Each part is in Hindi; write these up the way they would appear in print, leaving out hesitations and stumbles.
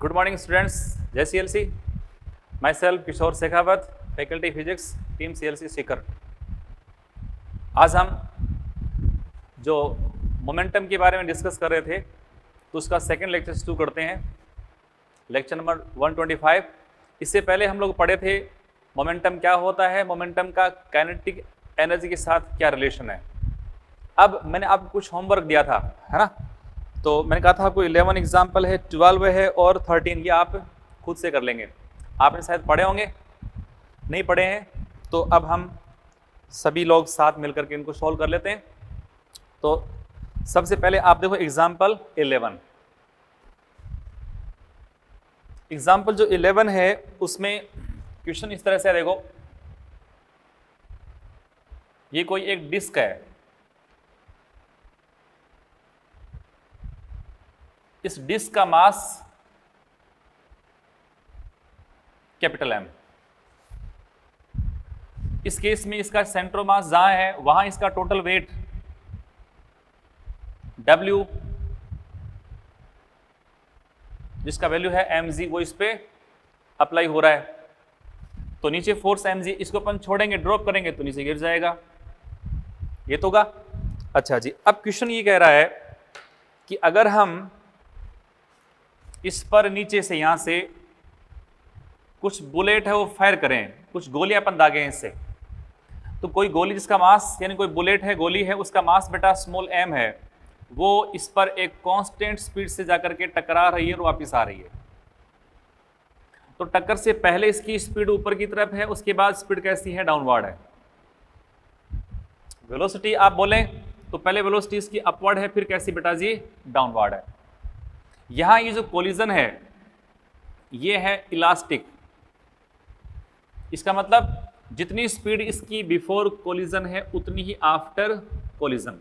Good morning students, जय CLC, myself Kishore Shekhawat, faculty physics, team CLC Sikar. आज हम जो मोमेंटम के बारे में डिस्कस कर रहे थे तो उसका सेकेंड लेक्चर शुरू करते हैं, लेक्चर नंबर 125। इससे पहले हम लोग पढ़े थे मोमेंटम क्या होता है, मोमेंटम का काइनेटिक एनर्जी के साथ क्या रिलेशन है। अब मैंने आपको कुछ होमवर्क दिया था, है ना, तो मैंने कहा था आपको 11 एग्जाम्पल है, 12 है और 13, ये आप खुद से कर लेंगे। आपने शायद पढ़े होंगे, नहीं पढ़े हैं तो अब हम सभी लोग साथ मिलकर के इनको सॉल्व कर लेते हैं। तो सबसे पहले आप देखो एग्जाम्पल 11। एग्जाम्पल जो 11 है उसमें क्वेश्चन इस तरह से है, देखो ये कोई एक डिस्क है, इस डिस्क का मास कैपिटल M। इस केस में इसका सेंट्रो मास जहां है वहां इसका टोटल वेट W, जिसका वैल्यू है mg, वो इस पे अप्लाई हो रहा है। तो नीचे फोर्स mg, इसको अपन छोड़ेंगे, ड्रॉप करेंगे तो नीचे गिर जाएगा, ये तो होगा। अच्छा जी, अब क्वेश्चन ये कह रहा है कि अगर हम इस पर नीचे से यहां से कुछ बुलेट है वो फायर करें, कुछ गोली अपन दागे हैं इससे, तो कोई गोली जिसका मास यानी कोई बुलेट है, गोली है, उसका मास बेटा स्मॉल m है, वो इस पर एक कांस्टेंट स्पीड से जाकर के टकरा रही है और वापस आ रही है। तो टक्कर से पहले इसकी स्पीड ऊपर की तरफ है, उसके बाद स्पीड कैसी है, डाउनवर्ड है। वेलोसिटी आप बोलें तो पहले वेलोसिटी इसकी अपवर्ड है, फिर कैसी बेटा जी, डाउनवर्ड है। यहां ये जो कोलिजन है ये है इलास्टिक, इसका मतलब जितनी स्पीड इसकी बिफोर कोलिजन है उतनी ही आफ्टर कोलिजन।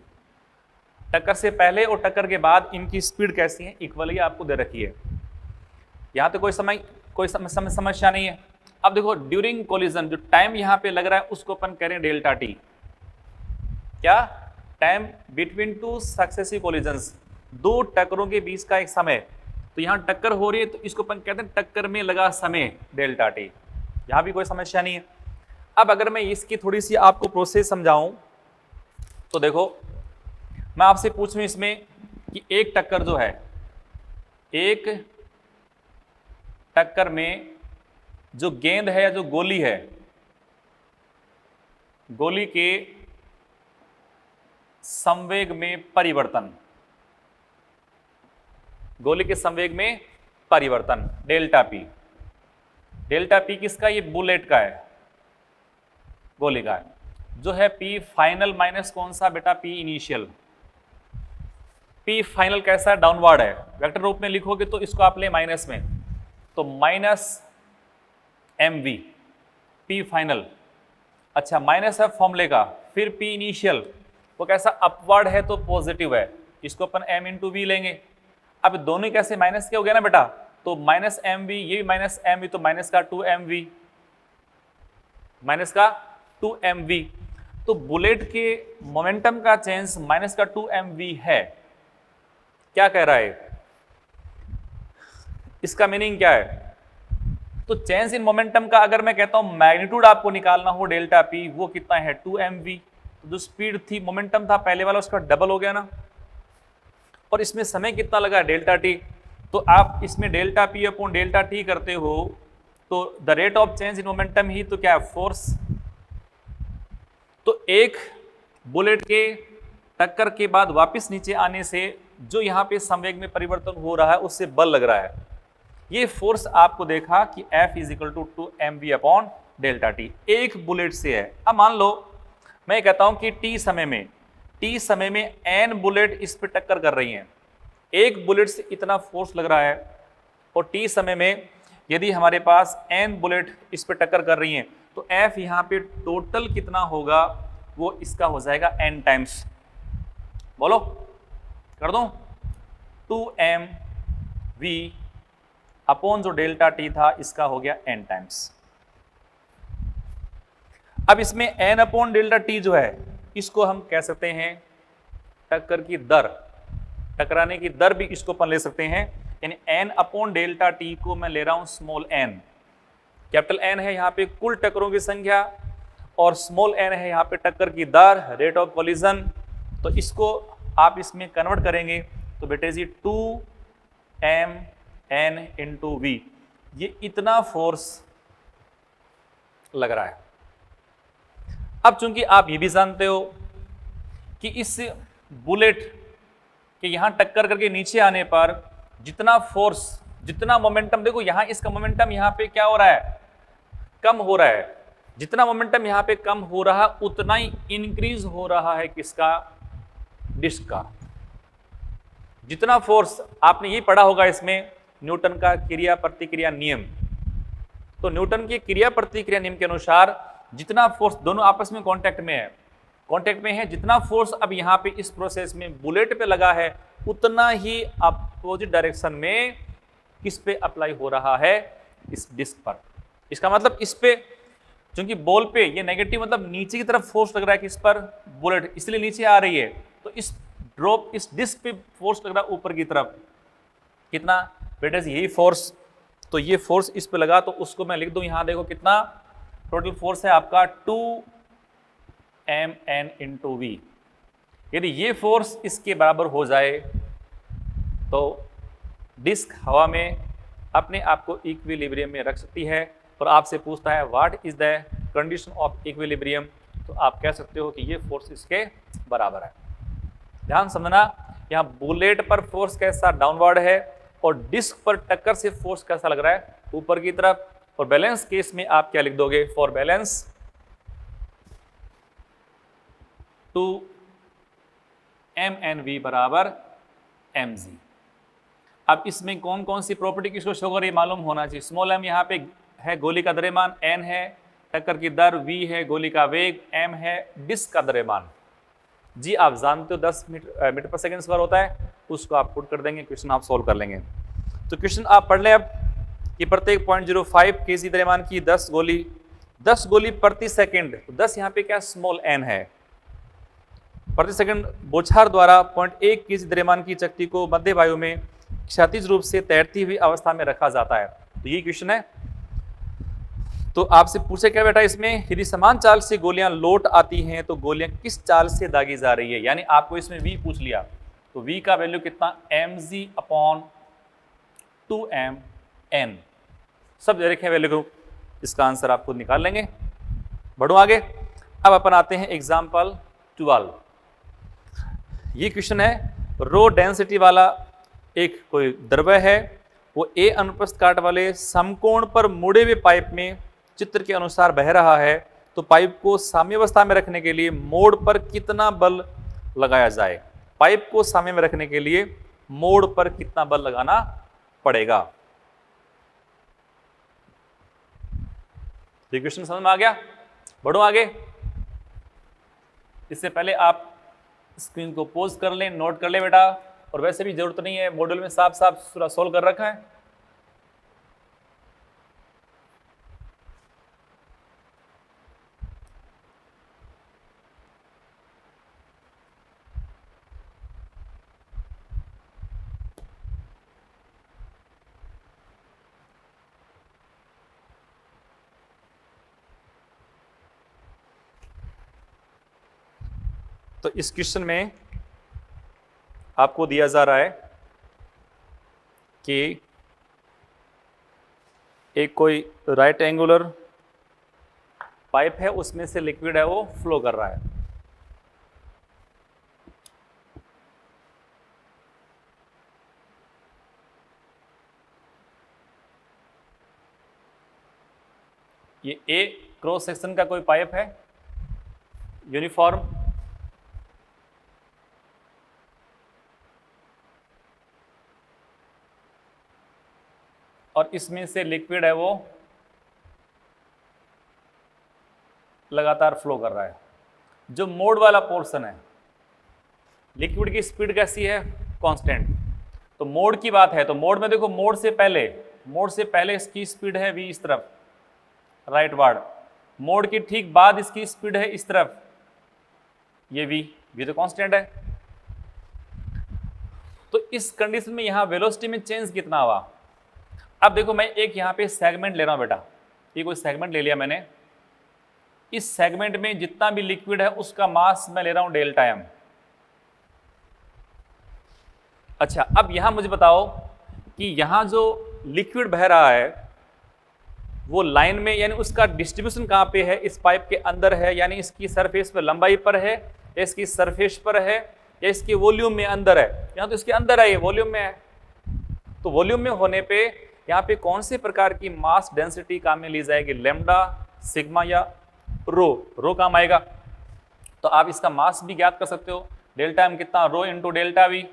टक्कर से पहले और टक्कर के बाद इनकी स्पीड कैसी है, इक्वल ही आपको दे रखी है। यहां तो कोई समस्या नहीं है। अब देखो ड्यूरिंग कोलिजन जो टाइम यहां पे लग रहा है उसको अपन कह रहे हैं डेल्टा टी। क्या? Time between two successive collisions, दो टक्करों के बीच का एक समय। तो यहां टक्कर हो रही है तो इसको अपन कहते हैं टक्कर में लगा समय, डेल्टा टी। यहां भी कोई समस्या नहीं है। अब अगर मैं इसकी थोड़ी सी आपको प्रोसेस समझाऊं तो देखो, मैं आपसे पूछूं इसमें कि एक टक्कर जो है, एक टक्कर में जो गेंद है या जो गोली है, गोली के संवेग में परिवर्तन, गोली के संवेग में परिवर्तन डेल्टा पी। डेल्टा पी किसका? ये बुलेट का है, गोली का है। जो है पी फाइनल माइनस कौन सा बेटा, पी इनिशियल। पी फाइनल कैसा है, डाउनवर्ड है। वेक्टर रूप में लिखोगे तो इसको आप ले माइनस में, तो माइनस mv, पी फाइनल। अच्छा, माइनस है फॉर्मूले का। फिर पी इनिशियल वो कैसा, अपवर्ड है तो पॉजिटिव है, इसको अपन m इंटू वी लेंगे। अब दोनों कैसे माइनस के हो गया ना बेटा, तो माइनस mv, ये भी माइनस mv, तो माइनस का 2mv, माइनस का 2mv। तो बुलेट के मोमेंटम का चेंज माइनस का 2mv है। क्या कह रहा है, इसका मीनिंग क्या है? तो चेंज इन मोमेंटम का अगर मैं कहता हूं मैग्नीट्यूड आपको निकालना हो डेल्टा पी, वो कितना है, 2mv। तो जो स्पीड थी, मोमेंटम था पहले वाला, उसका डबल हो गया ना। और इसमें समय कितना लगा, डेल्टा टी। तो आप इसमें delta P upon delta T करते हो तो the rate of change in momentum ही तो क्या है, फोर्स। तो एक बुलेट के टक्कर के बाद वापस नीचे आने से जो यहाँ पे संवेग में परिवर्तन हो रहा है उससे बल लग रहा है। ये फोर्स आपको देखा कि F is equal to 2mv upon delta T, एक बुलेट से है। अब मान लो मैं कहता हूं कि टी समय में n बुलेट इस पे टक्कर कर रही हैं, एक बुलेट से इतना फोर्स लग रहा है, और टी समय में यदि हमारे पास n बुलेट इस पे टक्कर कर रही हैं तो F यहाँ पे टोटल कितना होगा, वो इसका हो जाएगा n टाइम्स। बोलो, कर दूं, 2mv अपॉन जो डेल्टा टी था इसका हो गया n टाइम्स। अब इसमें n अपॉन डेल्टा टी जो है इसको हम कह सकते हैं टक्कर की दर, टकराने की दर भी इसको अपन ले सकते हैं। यानी n अपॉन डेल्टा टी को मैं ले रहा हूं स्मॉल n। कैपिटल N है यहाँ पे कुल टक्करों की संख्या और स्मॉल n है यहाँ पे टक्कर की दर, रेट ऑफ कोलिजन। तो इसको आप इसमें कन्वर्ट करेंगे तो बेटे जी 2mn इंटू वी, ये इतना फोर्स लग रहा है। अब चूंकि आप ये भी जानते हो कि इस बुलेट के यहां टक्कर करके नीचे आने पर जितना फोर्स, जितना मोमेंटम, देखो यहां इसका मोमेंटम यहां पे क्या हो रहा है, कम हो रहा है। जितना मोमेंटम यहां पे कम हो रहा है उतना ही इंक्रीज हो रहा है किसका, डिस्क का। जितना फोर्स आपने ये पढ़ा होगा इसमें न्यूटन का क्रिया प्रतिक्रिया नियम। तो न्यूटन के क्रिया प्रतिक्रिया नियम के अनुसार जितना फोर्स दोनों आपस में कांटेक्ट में है, जितना फोर्स अब यहाँ पे इस प्रोसेस में बुलेट पे लगा है उतना ही अपोजिट डायरेक्शन में किस पे अप्लाई हो रहा है, इस डिस्क पर। इसका मतलब इस पे, क्योंकि बॉल पे ये नेगेटिव मतलब नीचे की तरफ फोर्स लग रहा है किस पर, बुलेट, इसलिए नीचे आ रही है। तो इस ड्रॉप, इस डिस्क पे फोर्स लग रहा है ऊपर की तरफ, कितना बेटा यही फोर्स। तो ये फोर्स इस पे लगा तो उसको मैं लिख दूं यहां, देखो कितना टोटल फोर्स है आपका 2mn इंटू वी। यदि ये फोर्स इसके बराबर हो जाए तो डिस्क हवा में अपने आप को इक्विलिब्रियम में रख सकती है। और आपसे पूछता है what is the condition of equilibrium, तो आप कह सकते हो कि ये फोर्स इसके बराबर है। ध्यान समझना, यहाँ बुलेट पर फोर्स कैसा, डाउनवर्ड है, और डिस्क पर टक्कर से फोर्स कैसा लग रहा है, ऊपर की तरफ। और बैलेंस केस में आप क्या लिख दोगे, फॉर बैलेंस 2mnv बराबर mg। अब इसमें कौन कौन सी प्रॉपर्टी किसको शो कर, ये मालूम होना चाहिए। स्मॉल m यहाँ पे है गोली का द्रव्यमान, n है टक्कर की दर, v है गोली का वेग, m है डिस्क का द्रव्यमान। जी आप जानते हो 10 मीटर पर सेकंड स्क्वायर होता है, उसको आप पुट कर देंगे, क्वेश्चन आप सॉल्व कर लेंगे। तो क्वेश्चन आप पढ़ लें अब कि प्रत्येक 0.05 kg द्रव्यमान की 10 गोली प्रति सेकंड, तो 10 यहाँ पे क्या स्मॉल n है, प्रति सेकंड बौछार द्वारा 0.1 kg द्रव्यमान की चकती को मध्य वायु में क्षैतिज रूप से तैरती हुई अवस्था में रखा जाता है। तो ये क्वेश्चन है। तो आपसे पूछे क्या बेटा, इसमें यदि समान चाल से गोलियां लौट आती हैं तो गोलियां किस चाल से दागी जा रही है, यानी आपको इसमें v पूछ लिया तो v का वैल्यू कितना, mg अपॉन 2mn, सब दे रखे हैं वैल्यू को, इसका आंसर आप खुद निकाल लेंगे। बढ़ो आगे, अब अपन आते हैं एग्जाम्पल 12। ये क्वेश्चन है, रो डेंसिटी वाला एक कोई द्रव्य है, वो A अनुप्रस्थ काट वाले समकोण पर मुड़े हुए पाइप में चित्र के अनुसार बह रहा है। तो पाइप को साम्यावस्था में रखने के लिए मोड़ पर कितना बल लगाया जाए, पाइप को साम्य में रखने के लिए मोड़ पर कितना बल लगाना पड़ेगा। ये क्वेश्चन समझ में आ गया। बढ़ो आगे, इससे पहले आप स्क्रीन को पॉज कर लें, नोट कर लें बेटा, और वैसे भी जरूरत नहीं है, मॉड्यूल में साफ साफ पूरा सोल्व कर रखा है। तो इस क्वेश्चन में आपको दिया जा रहा है कि एक कोई राइट एंगुलर पाइप है, उसमें से लिक्विड है वो फ्लो कर रहा है। ये ए क्रॉस सेक्शन का कोई पाइप है यूनिफॉर्म, और इसमें से लिक्विड है वो लगातार फ्लो कर रहा है। जो मोड़ वाला पोर्शन है, लिक्विड की स्पीड कैसी है, कांस्टेंट। तो मोड़ की बात है तो मोड़ में देखो, मोड़ से पहले इसकी स्पीड है v इस तरफ राइट वार्ड, मोड़ के ठीक बाद इसकी स्पीड है इस तरफ ये v तो कांस्टेंट है। तो इस कंडीशन में यहाँ वेलोसिटी में चेंज कितना हुआ। अब देखो मैं एक यहाँ पे सेगमेंट ले रहा हूँ बेटा, ये कोई सेगमेंट ले लिया मैंने, इस सेगमेंट में जितना भी लिक्विड है उसका मास मैं ले रहा हूँ डेल्टा एम। अच्छा, अब यहां मुझे बताओ कि यहां जो लिक्विड बह रहा है वो लाइन में, यानी उसका डिस्ट्रीब्यूशन कहां पे है, इस पाइप के अंदर है, यानी इसकी सरफेस पर लंबाई पर है, या इसकी सरफेस पर है, या इसके वॉल्यूम में अंदर है। यहां तो इसके अंदर है, ये वॉल्यूम में है। तो वॉल्यूम में होने पे यहाँ पे कौन से प्रकार की मास डेंसिटी काम में ली जाएगी, लेमडा, सिग्मा या रो। रो काम आएगा। तो आप इसका मास भी ज्ञात कर सकते हो, डेल्टा एम कितना, रो इंटू डेल्टा वी।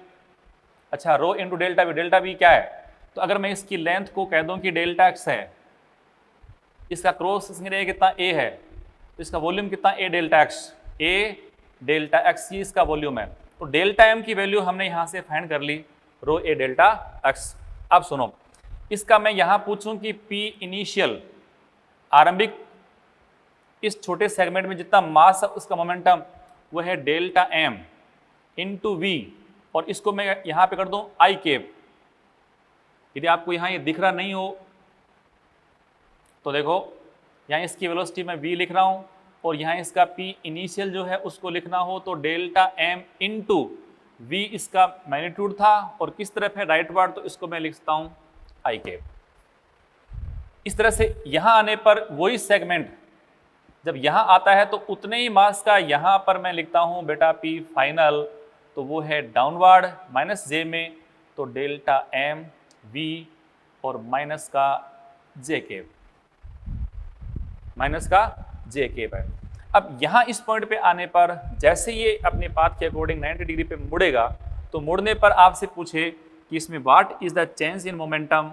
अच्छा, rho into delta V, delta V क्या है, तो अगर मैं इसकी लेंथ को कह दूं कि डेल्टा एक्स है, इसका क्रॉस सेक्शन एरिया कितना ए है, तो इसका वॉल्यूम कितना ए डेल्टा एक्स, ए डेल्टा एक्स ये इसका वॉल्यूम है। तो डेल्टा एम की वैल्यू हमने यहां से फाइंड कर ली, रो ए डेल्टा एक्स। अब सुनो, इसका मैं यहां पूछूं कि पी इनिशियल आरंभिक इस छोटे सेगमेंट में जितना मास है उसका मोमेंटम वो है डेल्टा एम इंटू वी, और इसको मैं यहां पे कर दूं आई केप। यदि आपको यहां ये दिख रहा नहीं हो तो देखो, यहां इसकी वेलोसिटी मैं v लिख रहा हूं, और यहां इसका p इनिशियल जो है उसको लिखना हो तो डेल्टा m इंटू वी इसका मैग्नीट्यूड था, और किस तरफ है राइटवर्ड, तो इसको मैं लिखता हूं आई केप। इस तरह से यहां आने पर वही सेगमेंट जब यहां आता है तो उतने ही मास का यहां पर मैं लिखता हूं बेटा p फाइनल, तो वो है डाउनवर्ड माइनस जे में, तो डेल्टा एम वी और माइनस का जे केप, माइनस का जे केप है। अब यहां इस पॉइंट पे आने पर जैसे ये अपने पाथ के अकॉर्डिंग 90 डिग्री पे मुड़ेगा, तो मुड़ने पर आपसे पूछे कि इसमें what is the change in momentum,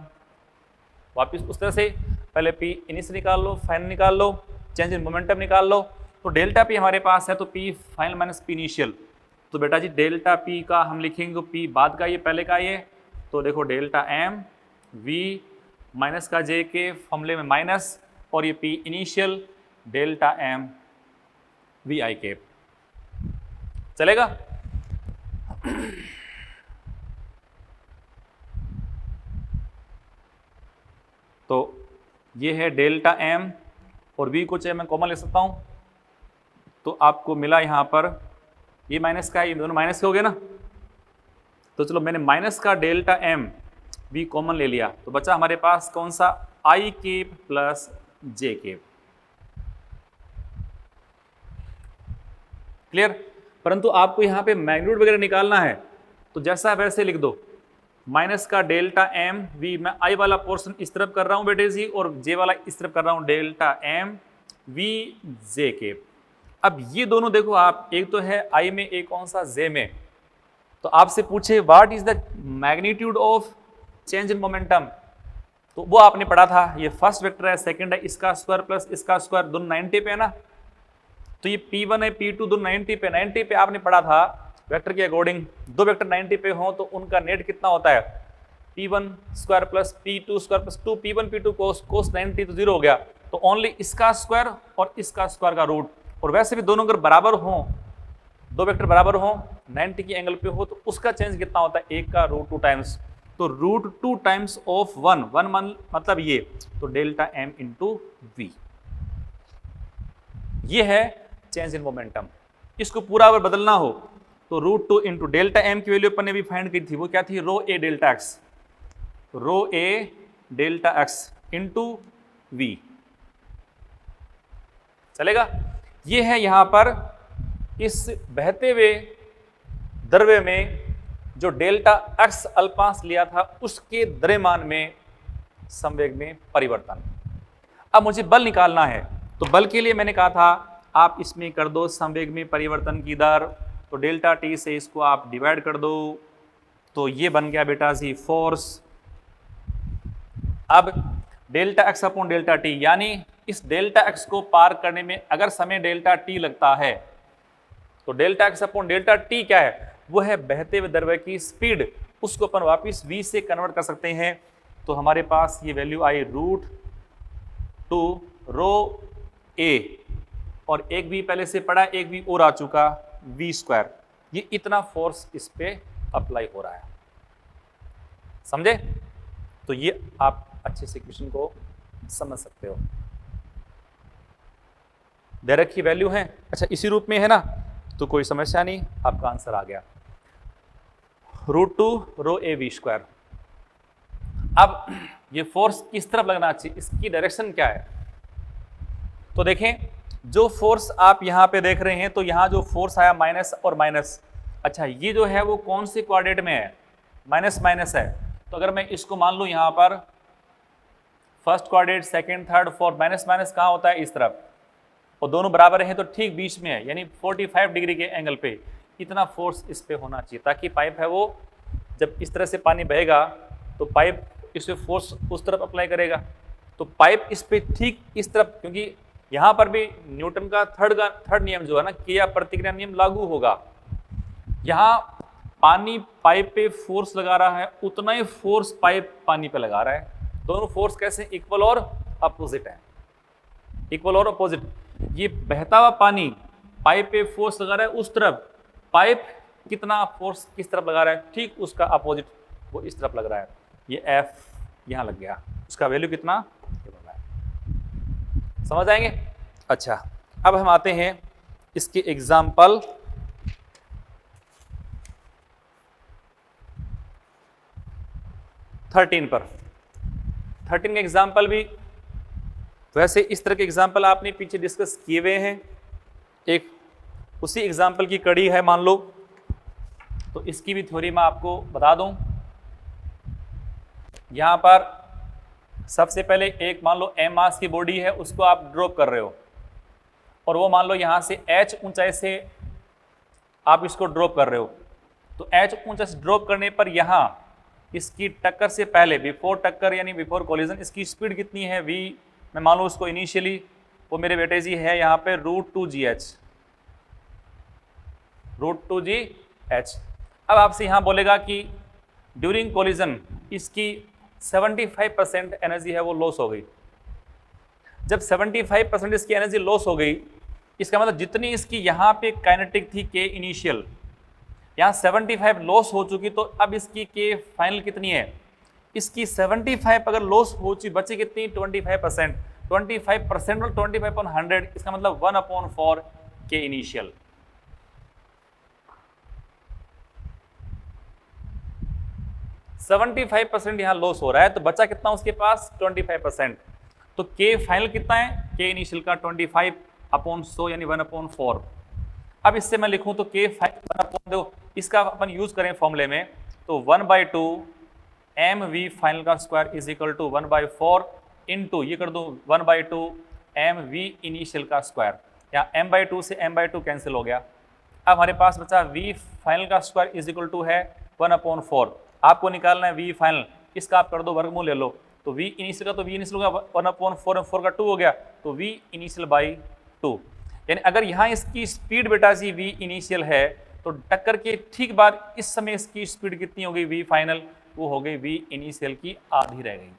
वापिस उस तरह से पहले पी इनिशियल निकाल लो, फाइनल निकाल लो, चेंज इन मोमेंटम निकाल लो। तो डेल्टा पी हमारे पास है, तो P final minus P initial, तो बेटा जी डेल्टा पी का हम लिखेंगे पी बाद का, ये पहले का ये, तो देखो डेल्टा एम वी माइनस का जे के फॉर्मूले में माइनस, और ये P initial delta M V I cap. चलेगा? तो ये है डेल्टा एम, और वी को चाहे मैं कॉमन ले सकता हूं, तो आपको मिला यहां पर ये माइनस का, ये दोनों माइनस के हो गए ना, तो चलो मैंने माइनस का डेल्टा एम वी कॉमन ले लिया, तो बचा हमारे पास कौन सा, I cap plus J cap. Clear? परंतु आपको यहां पे मैग्नीट्यूड वगैरह निकालना है, तो जैसा वैसे लिख दो, माइनस का डेल्टा एम वी, मैं आई वाला पोर्शन इस तरफ कर रहा हूं बेटे जी, और जे वाला इस तरफ कर रहा हूं, delta M V J cap. अब ये दोनों देखो आप, एक तो है आई में, एक कौन सा जे में, तो आपसे पूछे what is the magnitude of change in momentum, तो वो आपने पढ़ा था, ये फर्स्ट वेक्टर है, सेकंड है इसका स्क्वायर प्लस इसका स्क्वायर, दोनों 90 पे है ना, तो ये P1 है P2 दोनों 90 पे, 90 पे आपने पढ़ा था वेक्टर के अकॉर्डिंग, दो वेक्टर 90 पे हो तो उनका नेट कितना होता है, P1 square plus P2 square plus 2 P1 P2 कोस 90 तो 0 हो गया, तो ओनली इसका स्क्वायर और इसका स्क्वायर का रूट, और वैसे भी दोनों अगर बराबर हों, दो वेक्टर बराबर हों 90 की एंगल पे हो, तो उसका चेंज कितना होता है, एक का रूट 2 टाइम्स, तो रूट 2 टाइम्स ऑफ 1 मतलब ये, तो डेल्टा एम इंटू वी, ये है चेंज इन मोमेंटम। इसको पूरा अगर बदलना हो तो रूट 2 इंटू डेल्टा एम की वैल्यू अपन ने भी फाइंड की थी, वो क्या थी, rho A delta X, rho A delta X into V. चलेगा? ये है यहां पर इस बहते हुए द्रव्य में जो डेल्टा एक्स अल्पांश लिया था उसके द्रव्यमान में संवेग में परिवर्तन। अब मुझे बल निकालना है, तो बल के लिए मैंने कहा था आप इसमें कर दो संवेग में परिवर्तन की दर, तो डेल्टा टी से इसको आप डिवाइड कर दो, तो ये बन गया बेटा जी फोर्स। अब delta x upon delta T, यानी इस डेल्टा एक्स को पार करने में अगर समय डेल्टा टी लगता है, तो delta x upon delta T क्या है, वो है बहते हुए द्रव्य की स्पीड, उसको अपन वापिस v से कन्वर्ट कर सकते हैं, तो हमारे पास ये वैल्यू आई रूट 2 रो ए, और एक भी पहले से पड़ा, एक भी और आ चुका v स्क्वायर, ये इतना फोर्स इस पे अप्लाई हो रहा है। समझे? तो ये आप अच्छे से क्वेश्चन को समझ सकते हो। दे रखी वैल्यू है, अच्छा इसी रूप में है ना, तो कोई समस्या नहीं, आपका आंसर आ गया √2 रो ए वी स्क्वायर। अब ये फोर्स किस तरफ लगना चाहिए, इसकी डायरेक्शन क्या है? तो देखें, जो फोर्स आप यहां पे देख रहे हैं, तो यहां जो फोर्स आया माइनस और माइनस, अच्छा ये जो है वो कौन से कोऑर्डिनेट में है? माइनस माइनस है। तो अगर मैं इसको मान लूं यहां पर first coordinate, second, third, fourth, minus minus कहां होता है? इस तरफ, और दोनों बराबर हैं तो ठीक बीच में है, यानी 45 डिग्री के एंगल पे इतना फोर्स इस पे होना चाहिए, ताकि पाइप है वो जब इस तरह से पानी बहेगा तो पाइप इस पे फोर्स उस तरफ अप्लाई करेगा, तो पाइप इस पे ठीक इस तरफ, क्योंकि यहां पर भी न्यूटन का थर्ड नियम जो है ना, क्रिया प्रतिक्रिया नियम लागू होगा। यहां पानी पाइप पे फोर्स लगा रहा है, उतना ही फोर्स पाइप पानी पे लगा रहा है। दोनों फोर्स कैसे? इक्वल और अपोजिट है, इक्वल और अपोजिट। ये बहता हुआ पानी पाइप पे फोर्स लगा रहा है उस तरफ, पाइप कितना फोर्स किस तरफ लगा रहा है? ठीक उसका अपोजिट, वो इस तरफ लग रहा है। ये एफ यहां लग गया, उसका वैल्यू कितना? ये बन रहा है। समझ आएंगे? अच्छा, अब हम आते हैं इसके एग्जाम्पल 13 पर। 13 के एग्जाम्पल भी वैसे इस तरह के एग्जाम्पल आपने पीछे डिस्कस किए हुए हैं, एक उसी एग्जाम्पल की कड़ी है मान लो, तो इसकी भी थ्योरी मैं आपको बता दूं। यहां पर सबसे पहले एक मान लो m मास की बॉडी है, उसको आप ड्रॉप कर रहे हो, और वो मान लो यहां से h ऊंचाई से आप इसको ड्रॉप कर रहे हो, तो h ऊंचाई से ड्रॉप करने पर यहां इसकी टक्कर से पहले, बिफोर टक्कर यानी बिफोर कोलिजन, इसकी स्पीड कितनी है? v। मैं मान लो उसको इनिशियली वो मेरे बेटे जी है यहाँ पे √2gh, √2gh। अब आपसे यहाँ बोलेगा कि ड्यूरिंग कोलिजन इसकी 75% एनर्जी है वो लॉस हो गई। जब 75% इसकी एनर्जी लॉस हो गई, इसका मतलब जितनी इसकी यहाँ पे काइनेटिक थी के इनिशियल, यहाँ 75 लॉस हो चुकी, तो अब इसकी के फाइनल कितनी है? इसकी 75 अगर लॉस हो चुकी, बची कितनी? 25%। 25% और 25/100, इसका मतलब 1/4 के इनिशियल। सेवेंटी 75% यहां लॉस हो रहा है, तो बचा कितना उसके पास? 25%। तो के फाइनल कितना है? के इनिशियल का 25/100 यानी 1/4। अब इससे मैं लिखूं तो के फाइनल 1/2, इसका अपन यूज करें फॉर्मूले में, तो 1/2 mv फाइनल का square is equal to 1/4 into, ये कर दो 1/2 mv इनिशियल का स्क्वायर। यहाँ m/2 से m/2 कैंसिल हो गया। अब हमारे पास बचा v फाइनल का स्क्वायर इज इक्वल टू है 1/4। आपको निकालना है v फाइनल, इसका आप कर दो वर्गमूल ले लो, तो v इनिशियल का तो v इनिशियल होगा 1/4, 4 का 2 हो गया, तो v इनिशियल बाई 2। यानी अगर यहाँ इसकी स्पीड बेटा जी v इनिशियल है, तो टक्कर के ठीक बाद इस समय इसकी स्पीड कितनी हो गई? v फाइनल, वो हो गई v इनिशियल की आधी रह गई,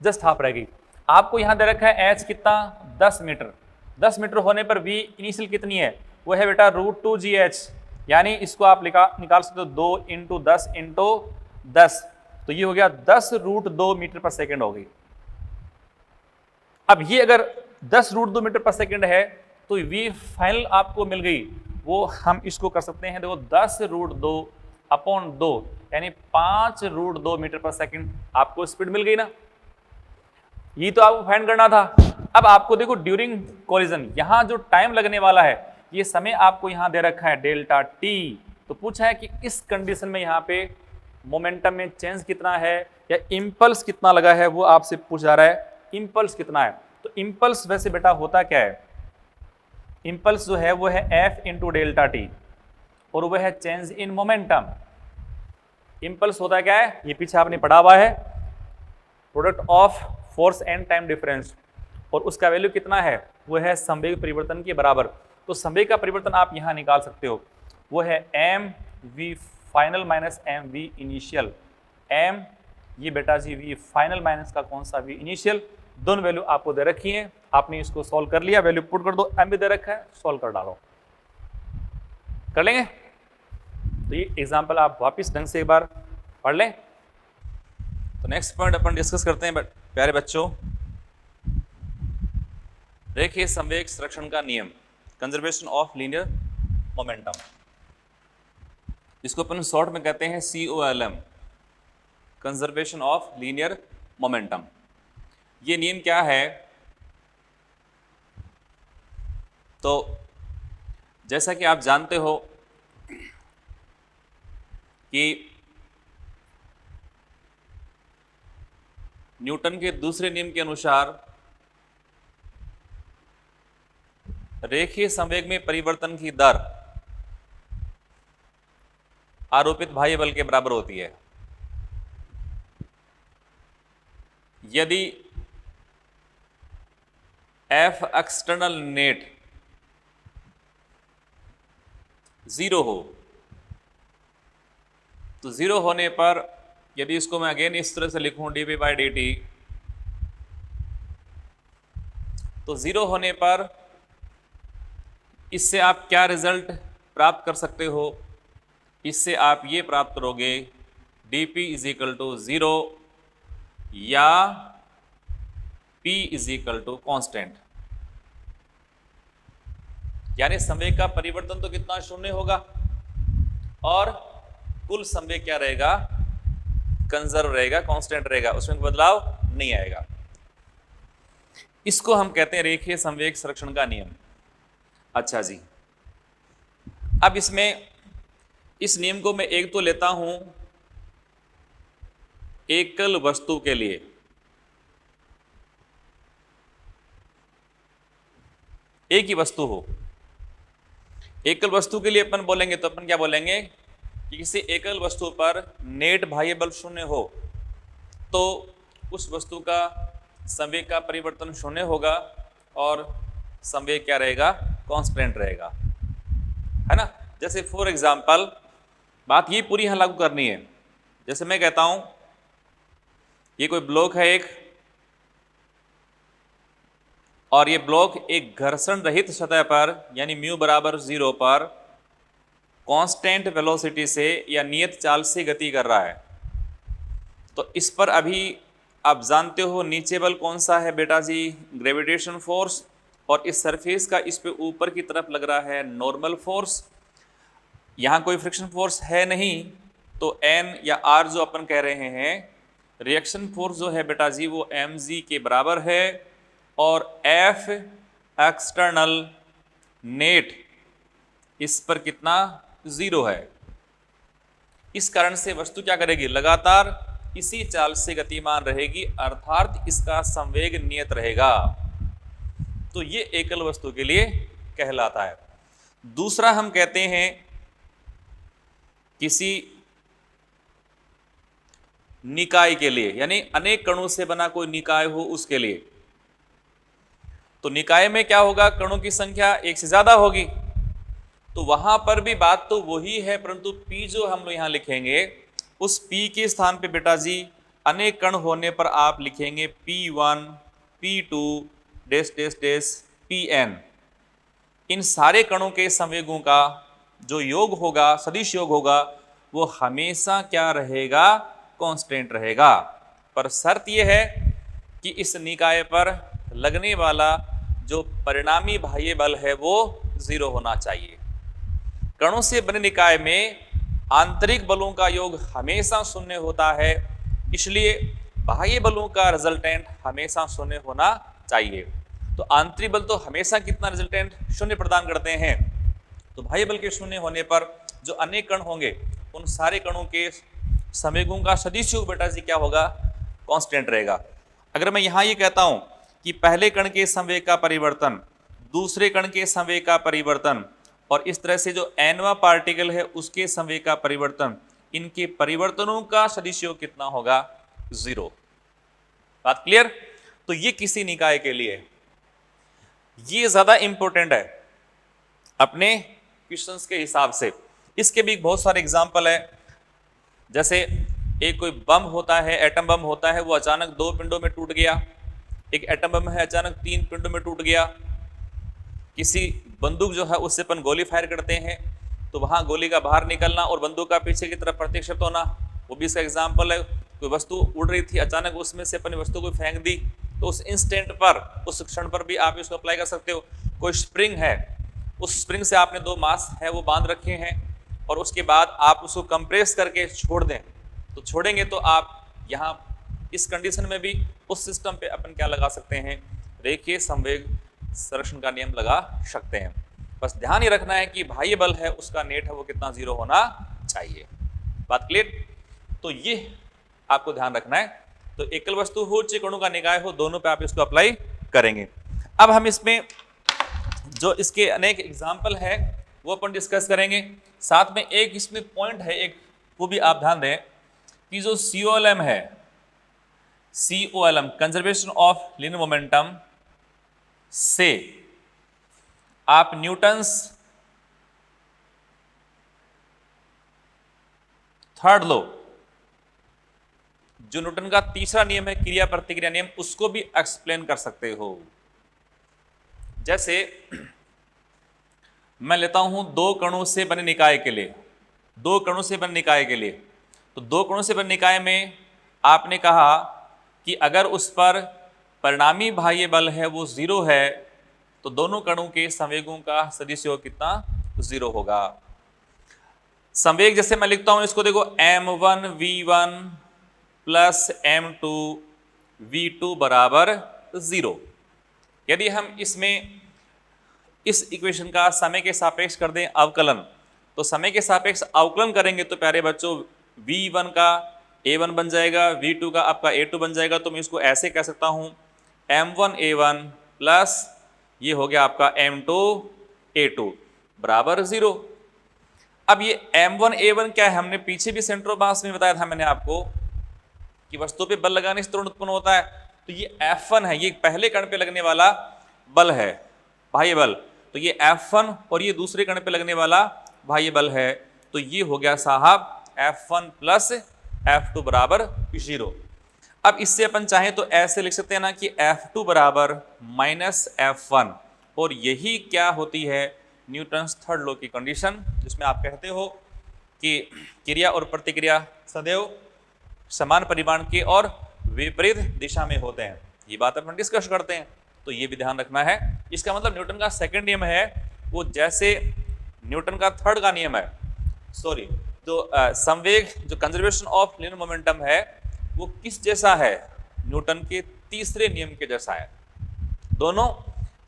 जस्ट हाफ रह गई। आपको यहाँ दे रखा है h कितना? 10 मीटर। 10 मीटर होने पर v इनिशियल कितनी है? वो है बेटा √2gh, यानी इसको आप निकाल सकते हो 2 इंटू 10 इंटू 10, तो ये हो गया 10√2 मीटर पर सेकेंड हो गई। अब ये अगर 10√2 मीटर पर सेकेंड है, तो v फाइनल आपको मिल गई, वो हम इसको कर सकते हैं, देखो 10√2/2 यानी 5√2 मीटर पर सेकेंड आपको स्पीड मिल गई ना। ये तो आपको फाइंड करना था। अब आपको देखो ड्यूरिंग कोलिजन यहां जो टाइम लगने वाला है, ये समय आपको यहां दे रखा है डेल्टा टी। तो पूछा है कि इस कंडीशन में यहां पे मोमेंटम में चेंज कितना है या इंपल्स कितना लगा है, वो आपसे पूछ जा रहा है इंपल्स कितना है। तो इंपल्स वैसे बेटा होता क्या है? इंपल्स जो है वो है F इंटू डेल्टा टी, और वह है चेंज इन मोमेंटम। इंपल्स होता क्या है? ये पीछे आपने पढ़ा हुआ है, product of force and time difference, और उसका वैल्यू कितना है? वो है संवेग परिवर्तन के बराबर। तो संवेग का परिवर्तन आप यहां निकाल सकते हो, वो है mv final minus mv initial. m ये बेटा जी v फाइनल माइनस का कौन सा v इनिशियल, दोनों वैल्यू आपको दे रखी है, आपने इसको सॉल्व कर लिया, वैल्यू पुट कर दो, m भी दे रखा है, सॉल्व कर डालो, कर लेंगे। तो ये एग्जाम्पल आप वापिस ढंग से एक बार पढ़ लें। तो नेक्स्ट पॉइंट अपन डिस्कस करते हैं प्यारे बच्चों, रेखीय संवेग संरक्षण का नियम, कंजर्वेशन ऑफ लीनियर मोमेंटम, इसको अपन शॉर्ट में कहते हैं COLM, conservation of linear momentum. ये नियम क्या है? तो जैसा कि आप जानते हो कि न्यूटन के दूसरे नियम के अनुसार रेखीय संवेग में परिवर्तन की दर आरोपित बाह्य बल के बराबर होती है। यदि F एक्सटर्नल नेट 0 हो, तो 0 होने पर यदि इसको मैं अगेन इस तरह से लिखूं dV/dt, तो 0 होने पर इससे आप क्या रिजल्ट प्राप्त कर सकते हो? इससे आप ये प्राप्त करोगे dP = 0 या P = कांस्टेंट। यानी संवेग का परिवर्तन तो कितना शून्य होगा और कुल संवेग क्या रहेगा? कंजर्व रहेगा, कांस्टेंट रहेगा, उसमें बदलाव नहीं आएगा। इसको हम कहते हैं रेखीय संवेग संरक्षण का नियम। अच्छा जी, अब इसमें इस नियम को मैं एक तो लेता हूं एकल वस्तु के लिए, एक ही वस्तु हो। एकल वस्तु के लिए अपन बोलेंगे तो अपन क्या बोलेंगे कि किसी एकल वस्तु पर नेट बाह्य बल शून्य हो तो उस वस्तु का संवेग का परिवर्तन शून्य होगा और संवेग क्या रहेगा? कांस्टेंट रहेगा, है ना। जैसे फॉर एग्जांपल बात ये पूरी यहां लागू करनी है। जैसे मैं कहता हूं ये कोई ब्लॉक है एक, और ये ब्लॉक एक घर्षण रहित सतह पर यानी μ = 0 पर कांस्टेंट वेलोसिटी से या नियत चाल से गति कर रहा है। तो इस पर अभी आप जानते हो नीचे बल कौन सा है बेटा जी? Gravitation force. और इस सरफेस का इस पे ऊपर की तरफ लग रहा है नॉर्मल फोर्स। यहाँ कोई फ्रिक्शन फोर्स है नहीं, तो N या R जो अपन कह रहे हैं, रिएक्शन फोर्स जो है बेटा जी वो mg के बराबर है और F एक्सटर्नल नेट इस पर कितना? 0 है। इस कारण से वस्तु क्या करेगी? लगातार इसी चाल से गतिमान रहेगी, अर्थात इसका संवेग नियत रहेगा। तो ये एकल वस्तु के लिए कहलाता है। दूसरा हम कहते हैं किसी निकाय के लिए, यानी अनेक कणों से बना कोई निकाय हो उसके लिए। तो निकाय में क्या होगा? कणों की संख्या एक से ज्यादा होगी, तो वहां पर भी बात तो वही है, परंतु P जो हम लोग यहां लिखेंगे उस P के स्थान पे बेटा जी अनेक कण होने पर आप लिखेंगे P1 P2 dash dash dash Pn। इन सारे कणों के संवेगों का जो योग होगा, सदिश योग होगा, वो हमेशा क्या रहेगा? कांस्टेंट रहेगा। पर शर्त यह है कि इस निकाय पर लगने वाला जो परिणामी बाह्य बल है वो 0 होना चाहिए। कणों से बने निकाय में आंतरिक बलों का योग हमेशा शून्य होता है, इसलिए बाह्य बलों का रिजल्टेंट हमेशा शून्य होना चाहिए। तो आंतरिक बल तो हमेशा कितना रिजल्टेंट? शून्य प्रदान करते हैं। तो बाह्य बल के शून्य होने पर जो अनेक कण होंगे उन सारे कणों के संवेगों का सदिश योग बेटा जी क्या होगा? कांस्टेंट रहेगा। अगर मैं यहां ये कहता हूं कि पहले कण के संवेग का परिवर्तन, दूसरे कण के संवेग का परिवर्तन और इस तरह से जो nवां पार्टिकल है उसके संवेग का परिवर्तन, इनके परिवर्तनों का सदिश योग कितना होगा? 0। बात क्लियर? तो ये किसी निकाय के लिए ये ज्यादा इंपॉर्टेंट है अपने क्वेश्चंस के हिसाब से। इसके भी बहुत सारे एग्जाम्पल है। जैसे एक कोई बम होता है, एटम बम होता है, वो अचानक 2 पिंडों में टूट गया। एक एटम बम है अचानक 3 पिंडों में टूट गया। किसी बंदूक जो है उससे अपन गोली फायर करते हैं तो वहां गोली का बाहर निकलना और बंदूक का पीछे की तरफ प्रत्यक्षित होना, वो भी इसका एग्जाम्पल है। कोई वस्तु उड़ रही थी, अचानक उसमें से अपनी वस्तु को फेंक दी, तो उस इंस्टेंट पर, उस क्षण पर भी आप इसको अप्लाई कर सकते हो। कोई स्प्रिंग है, उस स्प्रिंग से आपने दो मास है वो बांध रखे हैं और उसके बाद आप उसको कंप्रेस करके छोड़ दें, तो छोड़ेंगे तो आप यहाँ इस कंडीशन में भी उस सिस्टम पे अपन क्या लगा सकते हैं, रेखीय संवेग संरक्षण का नियम लगा सकते हैं। बस ध्यान ये रखना है कि बाह्य बल है उसका नेट है वो कितना जीरो होना चाहिए। बात क्लियर? तो ये आपको ध्यान रखना है। तो एकल वस्तु हो चाहे कणों का निकाय हो, दोनों पे आप इसको अप्लाई करेंगे। अब हम इसमें जो इसके अनेक एग्जाम्पल है वो अपन डिस्कस करेंगे। साथ में एक इसमें पॉइंट है एक, वो भी आप ध्यान दें कि जो COLM है, COLM conservation of linear momentum से आप न्यूटन्स थर्ड लॉ, जो न्यूटन का तीसरा नियम है क्रिया प्रतिक्रिया नियम, उसको भी एक्सप्लेन कर सकते हो। जैसे मैं लेता हूं दो कणों से बने निकाय के लिए, दो कणों से बने निकाय के लिए, तो दो कणों से बने निकाय में आपने कहा कि अगर उस पर परिणामी बाह्य बल है वो जीरो है, तो दोनों कणों के संवेगों का सदिश योग कितना, जीरो होगा। संवेग जैसे मैं लिखता हूं इसको, देखो m1 v1 plus m2 v2 बराबर जीरो। यदि हम इसमें इस इक्वेशन का समय के सापेक्ष कर दें अवकलन, तो समय के सापेक्ष अवकलन करेंगे तो प्यारे बच्चों v1 का a1 बन जाएगा, v2 का आपका a2 बन जाएगा। तो मैं इसको ऐसे कह सकता हूं m1 a1 प्लस ये हो गया आपका m2 a2 बराबर जीरो। अब ये m1 a1 क्या है, हमने पीछे भी सेंटर ऑफ मास में बताया था मैंने आपको कि वस्तु पे बल लगाने से त्वरण उत्पन्न होता है। तो ये F1 है, ये पहले कण पे लगने वाला बल है, बाह्य बल। तो ये F1 और ये दूसरे कण पे लगने वाला बाह्य बल है। तो ये हो गया साहब F1 प्लस F2 बराबर जीरो। अब इससे अपन चाहें तो ऐसे लिख सकते हैं ना कि F2 बराबर माइनस F1, और यही क्या होती है न्यूटन्स थर्ड लॉ की कंडीशन, जिसमें आप कहते हो कि क्रिया और प्रतिक्रिया सदैव समान परिमाण के और विपरीत दिशा में होते हैं। ये बात अपन डिस्कस करते हैं, तो ये भी ध्यान रखना है। इसका मतलब न्यूटन का सेकंड नियम है वो जैसे न्यूटन का थर्ड का नियम है, सॉरी जो संवेग जो कंजर्वेशन ऑफ लीनियर मोमेंटम है वो किस जैसा है, न्यूटन के तीसरे नियम के जैसा है। दोनों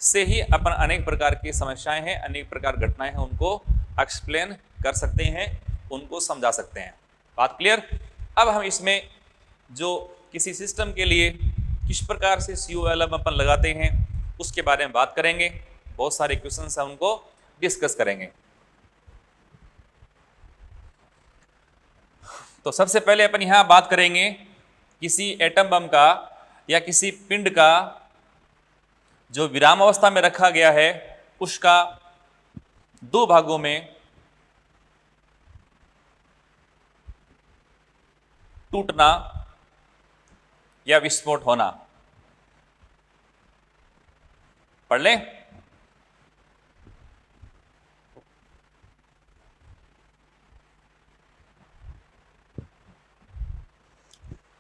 से ही अपन अनेक प्रकार की समस्याएं हैं, अनेक प्रकार घटनाएं हैं, उनको एक्सप्लेन कर सकते हैं, उनको समझा सकते हैं। बात क्लियर? अब हम इसमें जो किसी सिस्टम के लिए किस प्रकार से COLM अपन लगाते हैं उसके बारे में बात करेंगे। बहुत सारे क्वेश्चंस हैं, उनको डिस्कस करेंगे। तो सबसे पहले अपन यहां बात करेंगे किसी एटम बम का या किसी पिंड का जो विराम अवस्था में रखा गया है उसका दो भागों में टूटना या विस्फोट होना। पढ़ लें।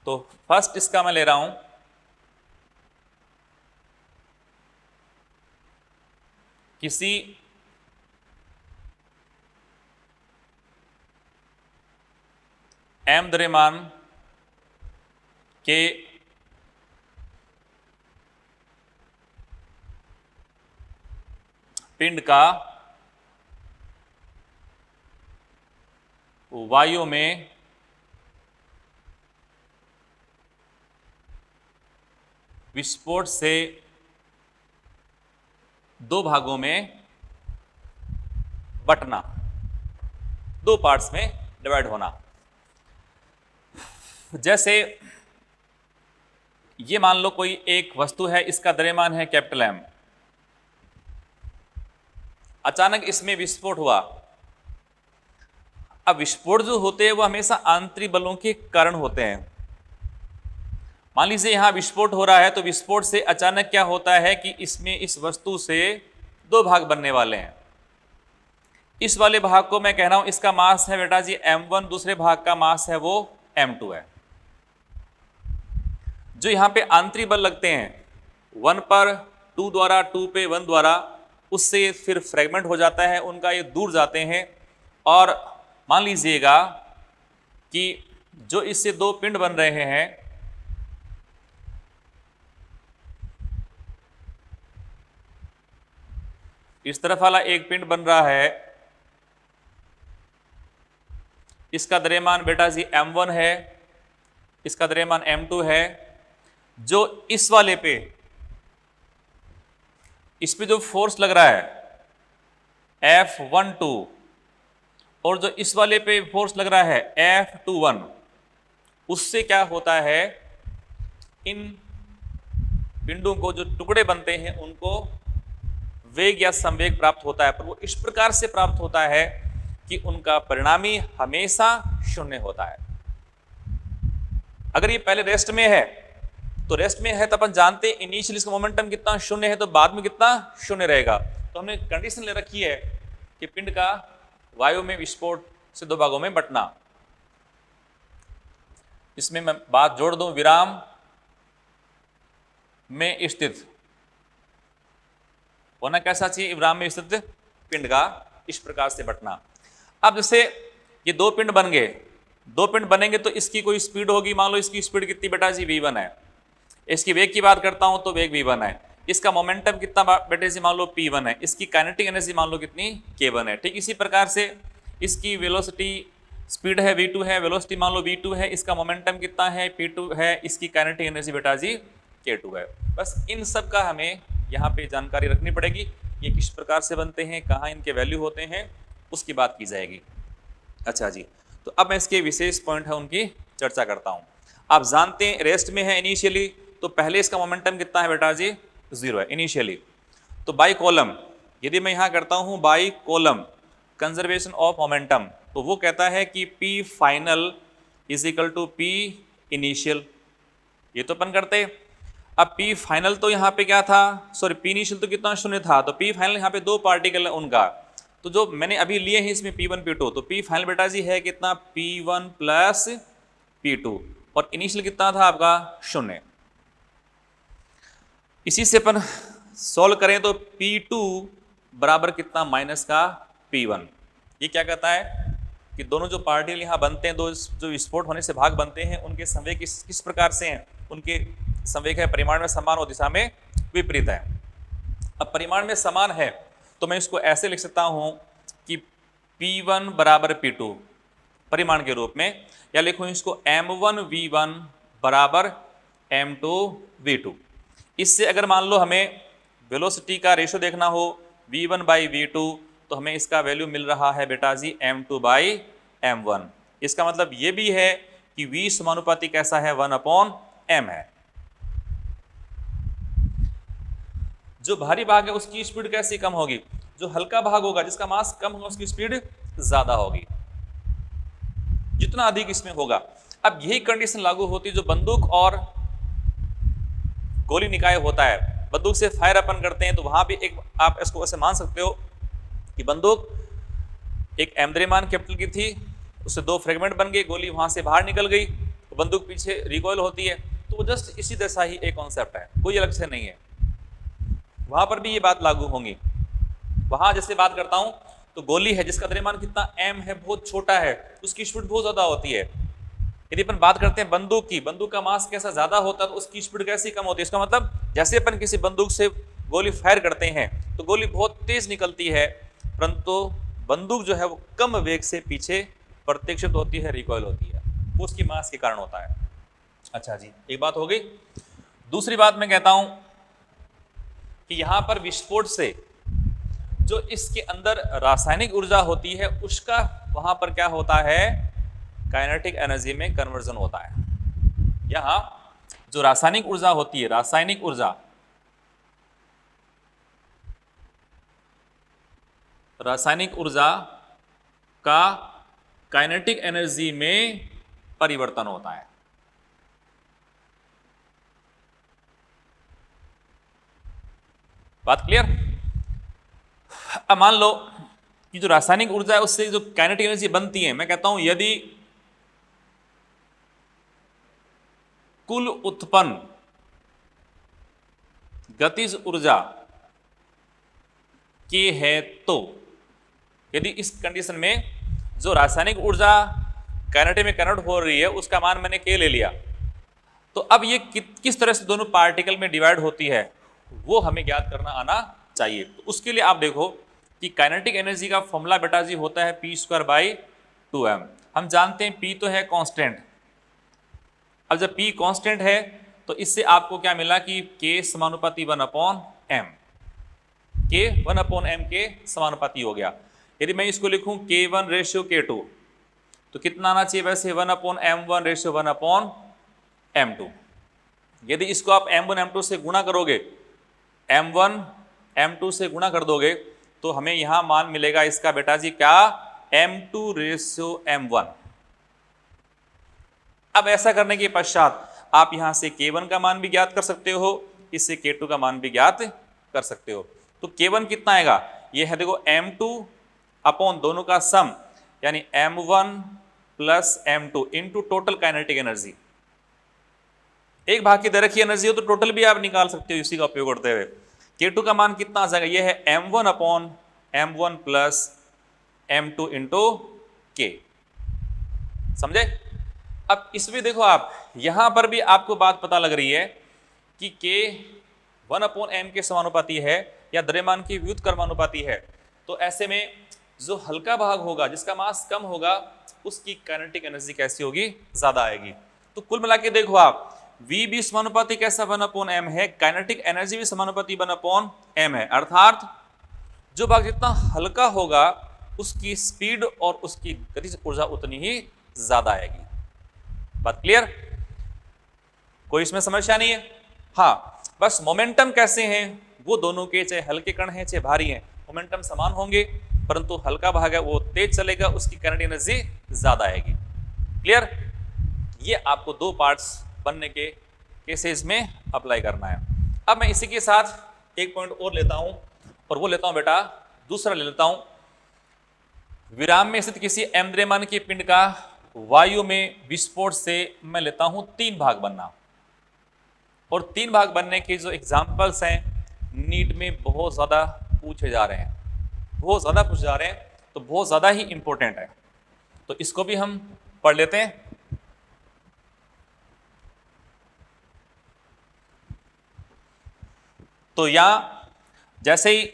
तो फर्स्ट इसका मैं ले रहा हूं किसी m द्रव्यमान के पिंड का वायु में विस्फोट से दो भागों में बंटना, दो पार्ट्स में डिवाइड होना। जैसे ये मान लो कोई एक वस्तु है, इसका द्रव्यमान है कैपिटल M, अचानक इसमें विस्फोट हुआ। अब विस्फोट जो होते हैं वो हमेशा आंतरिक बलों के कारण होते हैं। मान लीजिए यहां विस्फोट हो रहा है, तो विस्फोट से अचानक क्या होता है कि इसमें इस वस्तु से दो भाग बनने वाले हैं। इस वाले भाग को मैं कह रहा हूं इसका मास है बेटा जी m1, दूसरे भाग का मास है वो m2 है। जो यहाँ पे आंतरिक बल लगते हैं 1 पर 2 द्वारा, 2 पे 1 द्वारा, उससे फिर फ्रेगमेंट हो जाता है, उनका ये दूर जाते हैं। और मान लीजिएगा कि जो इससे दो पिंड बन रहे हैं, इस तरफ वाला एक पिंड बन रहा है, इसका द्रव्यमान बेटा जी m1 है, इसका द्रव्यमान m2 है। जो इस वाले पे, इस पे जो फोर्स लग रहा है F12 और जो इस वाले पे फोर्स लग रहा है F21, उससे क्या होता है, इन पिंडों को जो टुकड़े बनते हैं उनको वेग या संवेग प्राप्त होता है, पर वो इस प्रकार से प्राप्त होता है कि उनका परिणामी हमेशा शून्य होता है। अगर ये पहले रेस्ट में है तो रेस्ट में है तो अपन जानते हैं इनिशियली इसका मोमेंटम कितना शून्य है, तो बाद में कितना शून्य रहेगा। तो हमने कंडीशन ले रखी है कि पिंड का वायु में विस्फोट से दो भागों में बंटना। इसमें मैं बात जोड़ दूं, विराम में स्थित होना कैसा चाहिए, विराम में स्थित पिंड का इस प्रकार से बंटना। अब जैसे ये दो पिंड बन गए, दो पिंड बनेंगे तो इसकी कोई स्पीड होगी, मान लो इसकी स्पीड कितनी बेटा जी v1 है, इसकी वेग की बात करता हूं तो वेग v1 है, इसका मोमेंटम कितना बेटे जी मान लो p1 है, इसकी काइनेटिक एनर्जी मान लो कितनी k1 है। ठीक इसी प्रकार से इसकी वेलोसिटी स्पीड है v2 है, वेलोसिटी मान लो v2 है, इसका मोमेंटम कितना है p2 है, इसकी काइनेटिक एनर्जी बेटा जी k2 है। बस इन सब का हमें यहाँ पे जानकारी रखनी पड़ेगी, ये किस प्रकार से बनते हैं, कहाँ इनके वैल्यू होते हैं, उसकी बात की जाएगी। अच्छा जी, तो अब मैं इसके विशेष पॉइंट है उनकी चर्चा करता हूँ। आप जानते हैं रेस्ट में है इनिशियली, तो पहले इसका मोमेंटम कितना है बेटा जी 0 है इनिशियली। तो बाई कॉलम यदि मैं यहाँ करता हूँ by column conservation of momentum, तो वो कहता है कि P final is equal to P initial, ये तो अपन करते। अब P फाइनल तो यहाँ पे क्या था, सॉरी P इनिशियल तो कितना शून्य था, तो P फाइनल यहाँ पे दो पार्टिकल है उनका, तो जो मैंने अभी लिए हैं इसमें P1 P2, तो P फाइनल बेटा जी है कितना P1 प्लस P2, और इनिशियल कितना था आपका शून्य। इसी से अपन सॉल्व करें तो P2 बराबर कितना माइनस का P1। ये क्या कहता है कि दोनों जो पार्टिकल यहाँ बनते हैं, दो जो विस्फोट होने से भाग बनते हैं, उनके संवेग किस प्रकार से हैं, उनके संवेग है परिमाण में समान और दिशा में विपरीत है। अब परिमाण में समान है तो मैं इसको ऐसे लिख सकता हूं कि P1 बराबर P2 परिमाण के रूप में, या लिखूं इसको M1 V1 बराबर M2 V2। इससे अगर मान लो हमें वेलोसिटी का रेशो देखना हो V1 बाई V2, तो हमें इसका वैल्यू मिल रहा है बेटा जी M2 बाई M1। इसका मतलब ये भी है कि V समानुपाती कैसा है 1/m है। जो भारी भाग है उसकी स्पीड कैसी कम होगी, जो हल्का भाग होगा जिसका मास कम होगा उसकी स्पीड ज्यादा होगी, जितना अधिक इसमें होगा। अब यही कंडीशन लागू होती है जो बंदूक और गोली निकाय होता है। बंदूक से फायर अपन करते हैं तो वहां भी एक आप इसको ऐसे मान सकते हो कि बंदूक एक द्रव्यमान कैपिटल की थी, उससे दो फ्रेगमेंट बन गए, गोली वहां से बाहर निकल गई तो बंदूक पीछे रिकॉइल होती है, तो वो जस्ट इसी जैसा ही एक कॉन्सेप्ट है, कोई अलग से नहीं है। वहां पर भी ये बात लागू होंगी। वहां जैसे बात करता हूं तो गोली है जिसका द्रव्यमान कितना m है, बहुत छोटा है, उसकी स्पीड बहुत ज्यादा होती है। यदि अपन बात करते हैं बंदूक की, बंदूक का मास कैसा ज्यादा होता है तो उसकी स्पीड कैसी कम होती है। इसका मतलब जैसे अपन किसी बंदूक से गोली फायर करते हैं तो गोली बहुत तेज निकलती है, परंतु बंदूक जो है वो कम वेग से पीछे प्रत्यक्षित होती है, रिकॉइल होती है, वो उसकी मास के कारण होता है। अच्छा जी, एक बात हो गई। दूसरी बात मैं कहता हूं कि यहां पर विस्फोट से जो इसके अंदर रासायनिक ऊर्जा होती है उसका वहां पर क्या होता है, काइनेटिक एनर्जी में कन्वर्जन होता है। यहां जो रासायनिक ऊर्जा होती है, रासायनिक ऊर्जा का काइनेटिक एनर्जी में परिवर्तन होता है। बात क्लियर? अब मान लो कि जो रासायनिक ऊर्जा है उससे जो काइनेटिक एनर्जी बनती है, मैं कहता हूं यदि कुल उत्पन्न गतिज ऊर्जा के है तो यदि इस कंडीशन में जो रासायनिक ऊर्जा काइनेटिक में कन्वर्ट हो रही है उसका मान मैंने के ले लिया, तो अब ये किस तरह से दोनों पार्टिकल में डिवाइड होती है वो हमें ज्ञात करना आना चाहिए। तो उसके लिए आप देखो कि काइनेटिक एनर्जी का फॉर्मूला बेटा जी होता है p²/2m। हम जानते हैं p तो है कांस्टेंट। अब जब p कांस्टेंट है तो इससे आपको क्या मिला कि k समानुपाती 1/m, k 1/m के समानुपाती हो गया। यदि मैं इसको लिखूं k1/k2 तो कितना आना चाहिए वैसे 1/m1/1/m2। यदि इसको आप m1 m2 से गुणा करोगे, m1 m2 से गुणा कर दोगे तो हमें यहां मान मिलेगा इसका बेटा जी क्या, m2/m1। अब ऐसा करने के पश्चात आप यहां से k1 का मान भी ज्ञात कर सकते हो, इससे k2 का मान भी ज्ञात कर सकते हो। तो k1 कितना आएगा, ये है देखो m2 अपॉन दोनों का सम यानी m1 plus m2 into total kinetic energy. एक भाग की तरह की एनर्जी हो तो टोटल भी आप निकाल सकते हो इसी का उपयोग करते हुए। k2 का मान कितना आ जाएगा, ये है m1 upon m1 plus m2 into k। समझे? अब इसमें देखो आप यहां पर भी आपको बात पता लग रही है कि k 1/m के समानुपाती है या द्रव्यमान की व्युत्क्रमानुपाती है। तो ऐसे में जो हल्का भाग होगा जिसका मास कम होगा उसकी काइनेटिक एनर्जी कैसी होगी, ज्यादा आएगी। तो कुल मिला के देखो आप v भी समानुपाती कैसा 1/m है, काइनेटिक एनर्जी भी समानुपाती 1/m है। अर्थात जो भाग जितना हल्का होगा उसकी स्पीड और उसकी गतिज ऊर्जा उतनी ही ज्यादा आएगी। बात क्लियर? कोई इसमें समस्या नहीं है? हाँ, बस मोमेंटम कैसे हैं वो दोनों के, चाहे हल्के कण हैं चाहे भारी हैं, मोमेंटम समान होंगे, परंतु हल्का भाग है वो तेज चलेगा, उसकी काइनेटिक एनर्जी ज्यादा आएगी। क्लियर? ये आपको दो पार्ट्स बनने के केसेस में अप्लाई करना है। अब मैं इसी के साथ एक पॉइंट और लेता हूं, और वो लेता हूं बेटा दूसरा ले लेता हूं, विराम में स्थित किसी m द्रव्यमान के पिंड का वायु में विस्फोट से मैं लेता हूं 3 भाग बनना। और 3 भाग बनने के जो एग्जाम्पल्स हैं नीट में बहुत ज्यादा पूछे जा रहे हैं, बहुत ज्यादा पूछे जा रहे हैं, तो बहुत ज्यादा ही इंपॉर्टेंट है, तो इसको भी हम पढ़ लेते हैं। तो यहां जैसे ही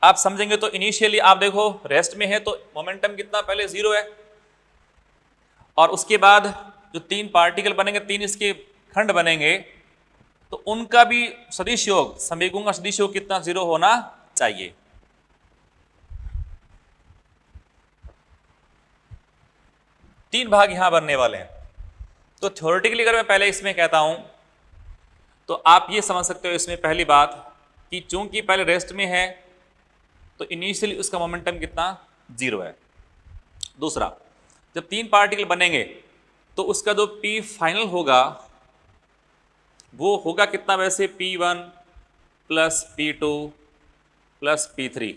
आप समझेंगे तो इनिशियली आप देखो रेस्ट में है तो मोमेंटम कितना, पहले 0 है, और उसके बाद जो 3 पार्टिकल बनेंगे, 3 इसके खंड बनेंगे, तो उनका भी सदिश योग, संवेगों का सदिश योग कितना, 0 होना चाहिए। तीन भाग यहां बनने वाले हैं। तो थ्योरेटिकली अगर मैं पहले इसमें कहता हूं तो आप ये समझ सकते हो इसमें पहली बात कि चूंकि पहले रेस्ट में है तो इनिशियली उसका मोमेंटम कितना, 0 है। दूसरा, जब 3 पार्टिकल बनेंगे तो उसका जो P फाइनल होगा वो होगा कितना वैसे, P1 plus P2 plus P3।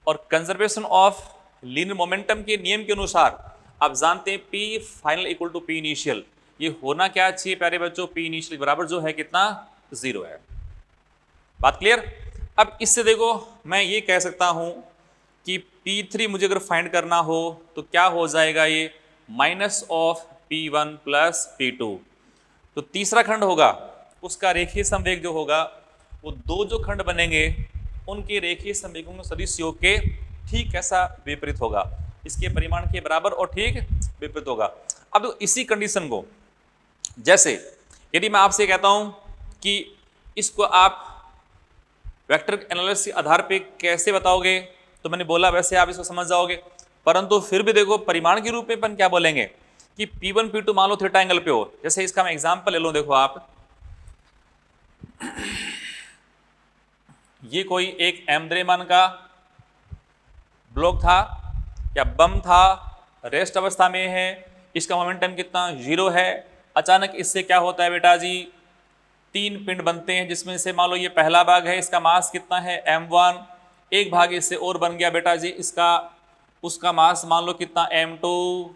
और कंजर्वेशन ऑफ लीनियर मोमेंटम के नियम के अनुसार आप जानते हैं P final equal to P initial, ये होना क्या चाहिए प्यारे बच्चों, P इनिशियल बराबर जो है कितना, 0 है। बात क्लियर? अब इससे देखो मैं ये कह सकता हूं कि P3 मुझे अगर फाइंड करना हो तो क्या हो जाएगा, ये minus of P1 plus P2। तो तीसरा खंड होगा उसका रेखीय संवेग जो होगा वो दो जो खंड बनेंगे उनके रेखीय संवेगों के सदिश योग के ठीक कैसा विपरीत होगा, इसके परिमाण के बराबर और ठीक विपरीत होगा। अब तो इसी कंडीशन को, जैसे यदि मैं आपसे कहता हूं कि इसको आप वेक्टर एनालिसिस के आधार पे कैसे बताओगे, तो मैंने बोला वैसे आप इसको समझ जाओगे, परंतु फिर भी देखो परिमाण के रूप में अपन क्या बोलेंगे कि P1 P2 मान लो थीटा एंगल पे हो। जैसे इसका मैं एग्जांपल ले लूं, देखो आप ये कोई एक m द्रव्यमान का ब्लॉक था या बम था, रेस्ट अवस्था में है, इसका मोमेंटम कितना, 0 है। अचानक इससे क्या होता है बेटा जी, 3 पिंड बनते हैं जिसमें से मान लो ये पहला भाग है, इसका मास कितना है m1, एक भाग इससे और बन गया बेटा जी इसका, उसका मास मान लो कितना m2,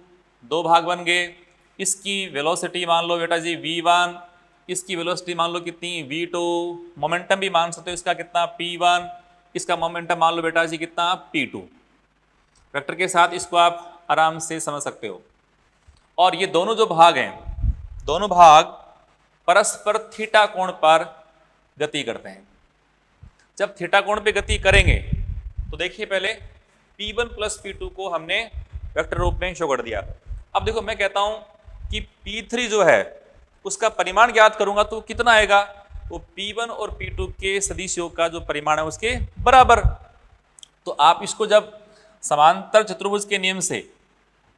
2 भाग बन गए। इसकी वेलोसिटी मान लो बेटा जी v1, इसकी वेलोसिटी मान लो कितनी v2, मोमेंटम भी मान सकते हो इसका कितना p1, इसका मोमेंटम मान लो बेटा जी कितना p2। वेक्टर के साथ इसको आप आराम से समझ सकते हो। और ये दोनों जो भाग हैं, दोनों भाग परस्पर थीटा कोण पर गति करते हैं। जब थीटा कोण पे गति करेंगे तो देखिए पहले p1 प्लस p2 को हमने वेक्टर रूप में शो कर दिया। अब देखो मैं कहता हूं कि p3 जो है उसका परिमाण ज्ञात करूंगा तो कितना आएगा, वो p1 और p2 के सदिश योग का जो परिमाण है उसके बराबर। तो आप इसको जब समांतर चतुर्भुज के नियम से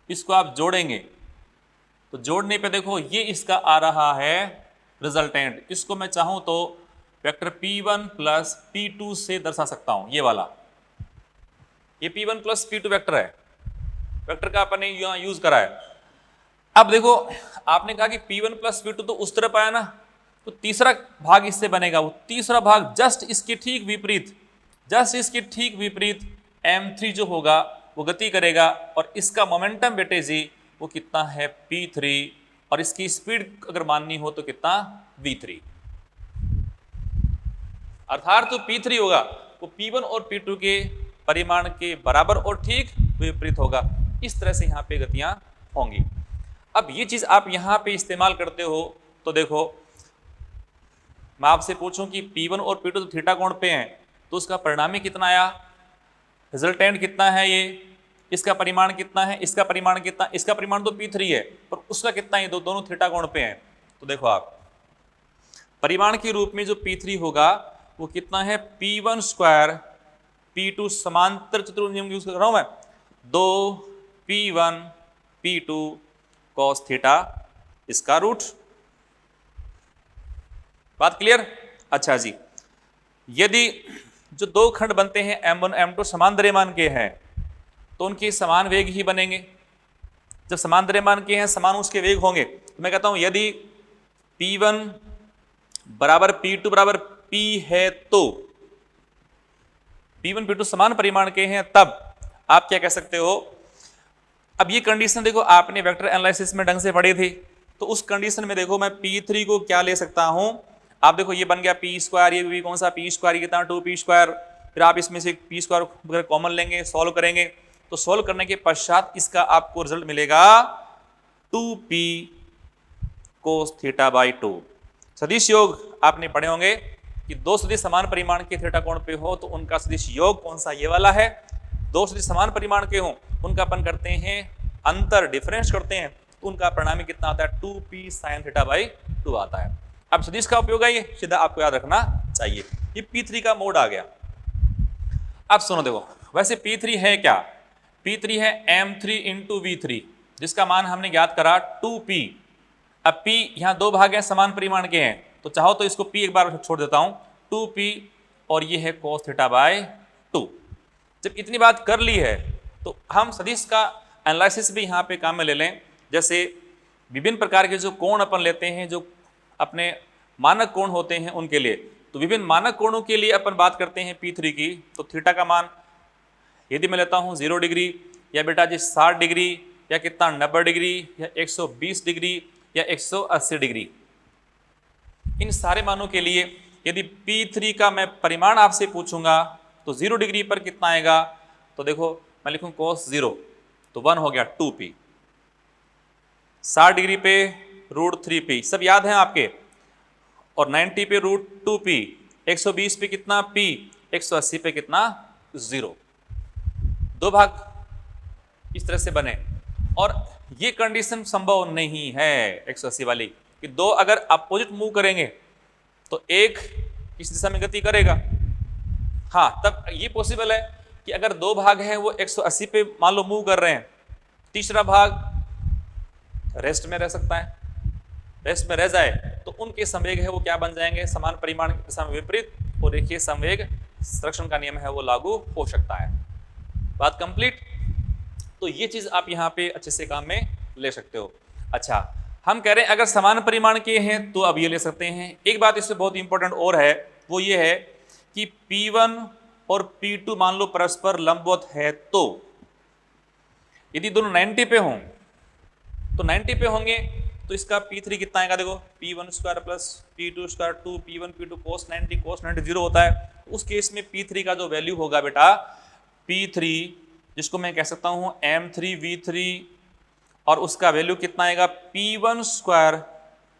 इसको आप जोड़ेंगे तो जोड़ने पे देखो ये इसका आ रहा है रिजल्टेंट। इसको मैं चाहूं तो वेक्टर p1 प्लस p2 से दर्शा सकता हूं। ये वाला ये p1 प्लस p2 वेक्टर है, वेक्टर का अपन ने यहां यूज करा है। अब देखो आपने कहा कि p1 प्लस p2 तो उस तरफ आया ना, तो तीसरा भाग इससे बनेगा। वो तीसरा भाग जस्ट इसके ठीक विपरीत, जस्ट इसके ठीक विपरीत m3 जो होगा वो गति करेगा और इसका मोमेंटम बेटे जी वो कितना है p3 और इसकी स्पीड अगर माननी हो तो कितना v3। अर्थात तो p3 होगा वो p1 और p2 के परिमाण के बराबर और ठीक विपरीत होगा। इस तरह से यहाँ पे गतियां होंगी। अब ये चीज आप यहाँ पे इस्तेमाल करते हो तो देखो मैं आपसे पूछूं कि p1 और p2 तो थीटा कोण पे हैं तो उसका परिणामी कितना आया, रिजल्टेंट कितना है, ये इसका परिमाण कितना है, इसका परिमाण कितना, इसका परिमाण तो p3 है पर उसका कितना है, दोनों थीटा कोण पे हैं। तो देखो आप परिमाण के रूप में जो p3 होगा वो कितना है p1 स्क्वायर p2, समांतर चतुर्भुज नियम यूज कर रहा हूं मैं, 2p1 p2 cos थीटा इसका रूट। बात क्लियर? अच्छा जी, यदि जो दो खंड बनते हैं m1 m2 समान द्रव्यमान के हैं तो उनके समान वेग ही बनेंगे। जब समान द्रव्यमान के हैं समान उसके वेग होंगे तो मैं कहता हूं यदि p1 बराबर p2 बराबर p है तो p1 p2 समान परिमाण के हैं तब आप क्या कह सकते हो। अब ये कंडीशन देखो आपने वेक्टर एनालिसिस में ढंग से पढ़ी थी, तो उस कंडीशन में देखो मैं p3 को क्या ले सकता हूं। आप देखो ये बन गया p स्क्वायर, ये भी कौन सा p स्क्वायर, ये कितना 2p स्क्वायर, फिर आप इसमें से p स्क्वायर अगर कॉमन लेंगे सॉल्व करेंगे तो सॉल्व करने के पश्चात इसका आपको रिजल्ट मिलेगा 2p cos थीटा बाई 2। सदिश योग आपने पढ़े होंगे कि दो सदिश समान परिमाण के थीटा कोण पे हो तो उनका सदिश योग कौन सा, ये वाला है। दो सदिश समान परिमाण के हो उनका अपन करते हैं अंतर, डिफरेंस करते हैं तो उनका परिणामी कितना आता है 2p sin थीटा बाई 2 आता है। अब सदिश का उपयोग है ये सीधा आपको याद रखना चाहिए। ये p3 का मोड आ गया। अब सुनो देखो वैसे p3 है क्या, p3 है m3 इंटू v3 जिसका मान हमने ज्ञात करा 2p। अब p यहाँ दो भाग हैं समान परिमाण के हैं तो चाहो तो इसको p एक बार छोड़ देता हूं 2p और ये है cos थीटा बाय 2। जब इतनी बात कर ली है तो हम सदिश का एनालिसिस भी यहाँ पे काम में ले लें। जैसे विभिन्न प्रकार के जो कोण अपन लेते हैं, जो अपने मानक कोण होते हैं उनके लिए, तो विभिन्न मानक कोणों के लिए अपन बात करते हैं p3 की। तो थीटा का मान यदि मैं लेता हूँ 0 डिग्री या बेटा जी 60 डिग्री या कितना 90 डिग्री या 120 डिग्री या 180 डिग्री, इन सारे मानों के लिए यदि p3 का मैं परिमाण आपसे पूछूंगा तो 0 डिग्री पर कितना आएगा, तो देखो मैं लिखूं cos 0 तो 1 हो गया 2p, 60 डिग्री पे √3p सब याद है आपके, और 90 पे √2p, 120 पे कितना p, 180 पे कितना 0। दो भाग इस तरह से बने और ये कंडीशन संभव नहीं है 180 वाली कि दो अगर अपोजिट मूव करेंगे तो एक किस दिशा में गति करेगा। हाँ तब ये पॉसिबल है कि अगर दो भाग हैं वो 180 पे मान लो मूव कर रहे हैं, तीसरा भाग रेस्ट में रह सकता है, रेस्ट में रह जाए तो उनके संवेग है वो क्या बन जाएंगे, समान परिमाण की दिशा में विपरीत, और देखिए संवेग संरक्षण का नियम है वो लागू हो सकता है। बात कंप्लीट। तो ये चीज आप यहाँ पे अच्छे से काम में ले सकते हो। अच्छा हम कह रहे हैं अगर समान परिमाण के हैं तो अब ये ले सकते हैं। एक बात इससे बहुत इंपॉर्टेंट और है वो ये है कि P1 और P2 मान लो परस्पर लंबवत है तो यदि दोनों 90 पे हों तो 90 पे होंगे तो इसका P3 कितना आएगा, देखो P1 square plus P2 square 2 P1 P2 cos 90 0 होता है। उस केस में P3 का जो वैल्यू होगा बेटा P3, जिसको मैं कह सकता हूं M3V3, और उसका वैल्यू कितना आएगा P1 square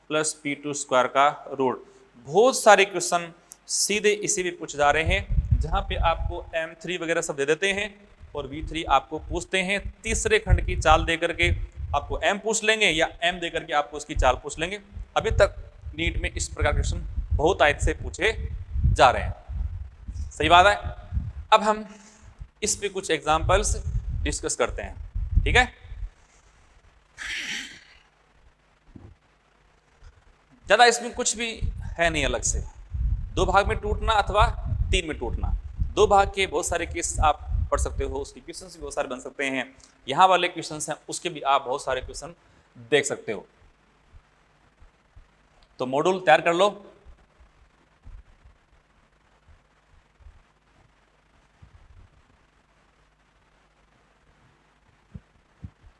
plus P2 square का रूट। बहुत सारे क्वेश्चन सीधे इसी भी पूछ जा रहे हैं, जहां पे आपको M3 वगैरह सब दे देते हैं और V3 आपको पूछते हैं तीसरे खंड की चाल दे करके आपको M पूछ लेंगे या M दे करके आपको उसकी चाल पूछ लेंगे। अभी तक नीट में इस प्रकार के क्वेश्चन बहुत आयत से पूछे जा रहे हैं, सही बात है। अब हम इस पे कुछ एग्जांपल्स डिस्कस करते हैं, ठीक है। ज्यादा इसमें कुछ भी है नहीं अलग से, 2 भाग में टूटना अथवा 3 में टूटना, 2 भाग के बहुत सारे केस आप पढ़ सकते हो, उसके क्वेश्चंस भी बहुत सारे बन सकते हैं। यहाँ वाले क्वेश्चंस हैं उसके भी आप बहुत सारे क्वेश्चन देख सकते हो। तो मॉड्यूल तैयार कर लो।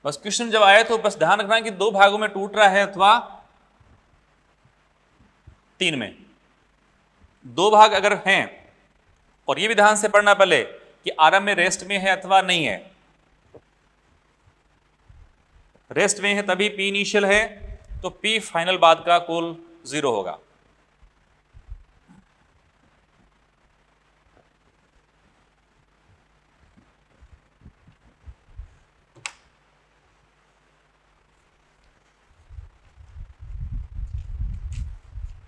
बस क्वेश्चन जब आए तो बस ध्यान रखना कि 2 भागों में टूट रहा है अथवा 3 में। 2 भाग अगर हैं, और ये भी ध्यान से पढ़ना पहले कि आरंभ में रेस्ट में है अथवा नहीं है। रेस्ट में है तभी P इनिशियल है, तो P फाइनल बाद का कुल 0 होगा।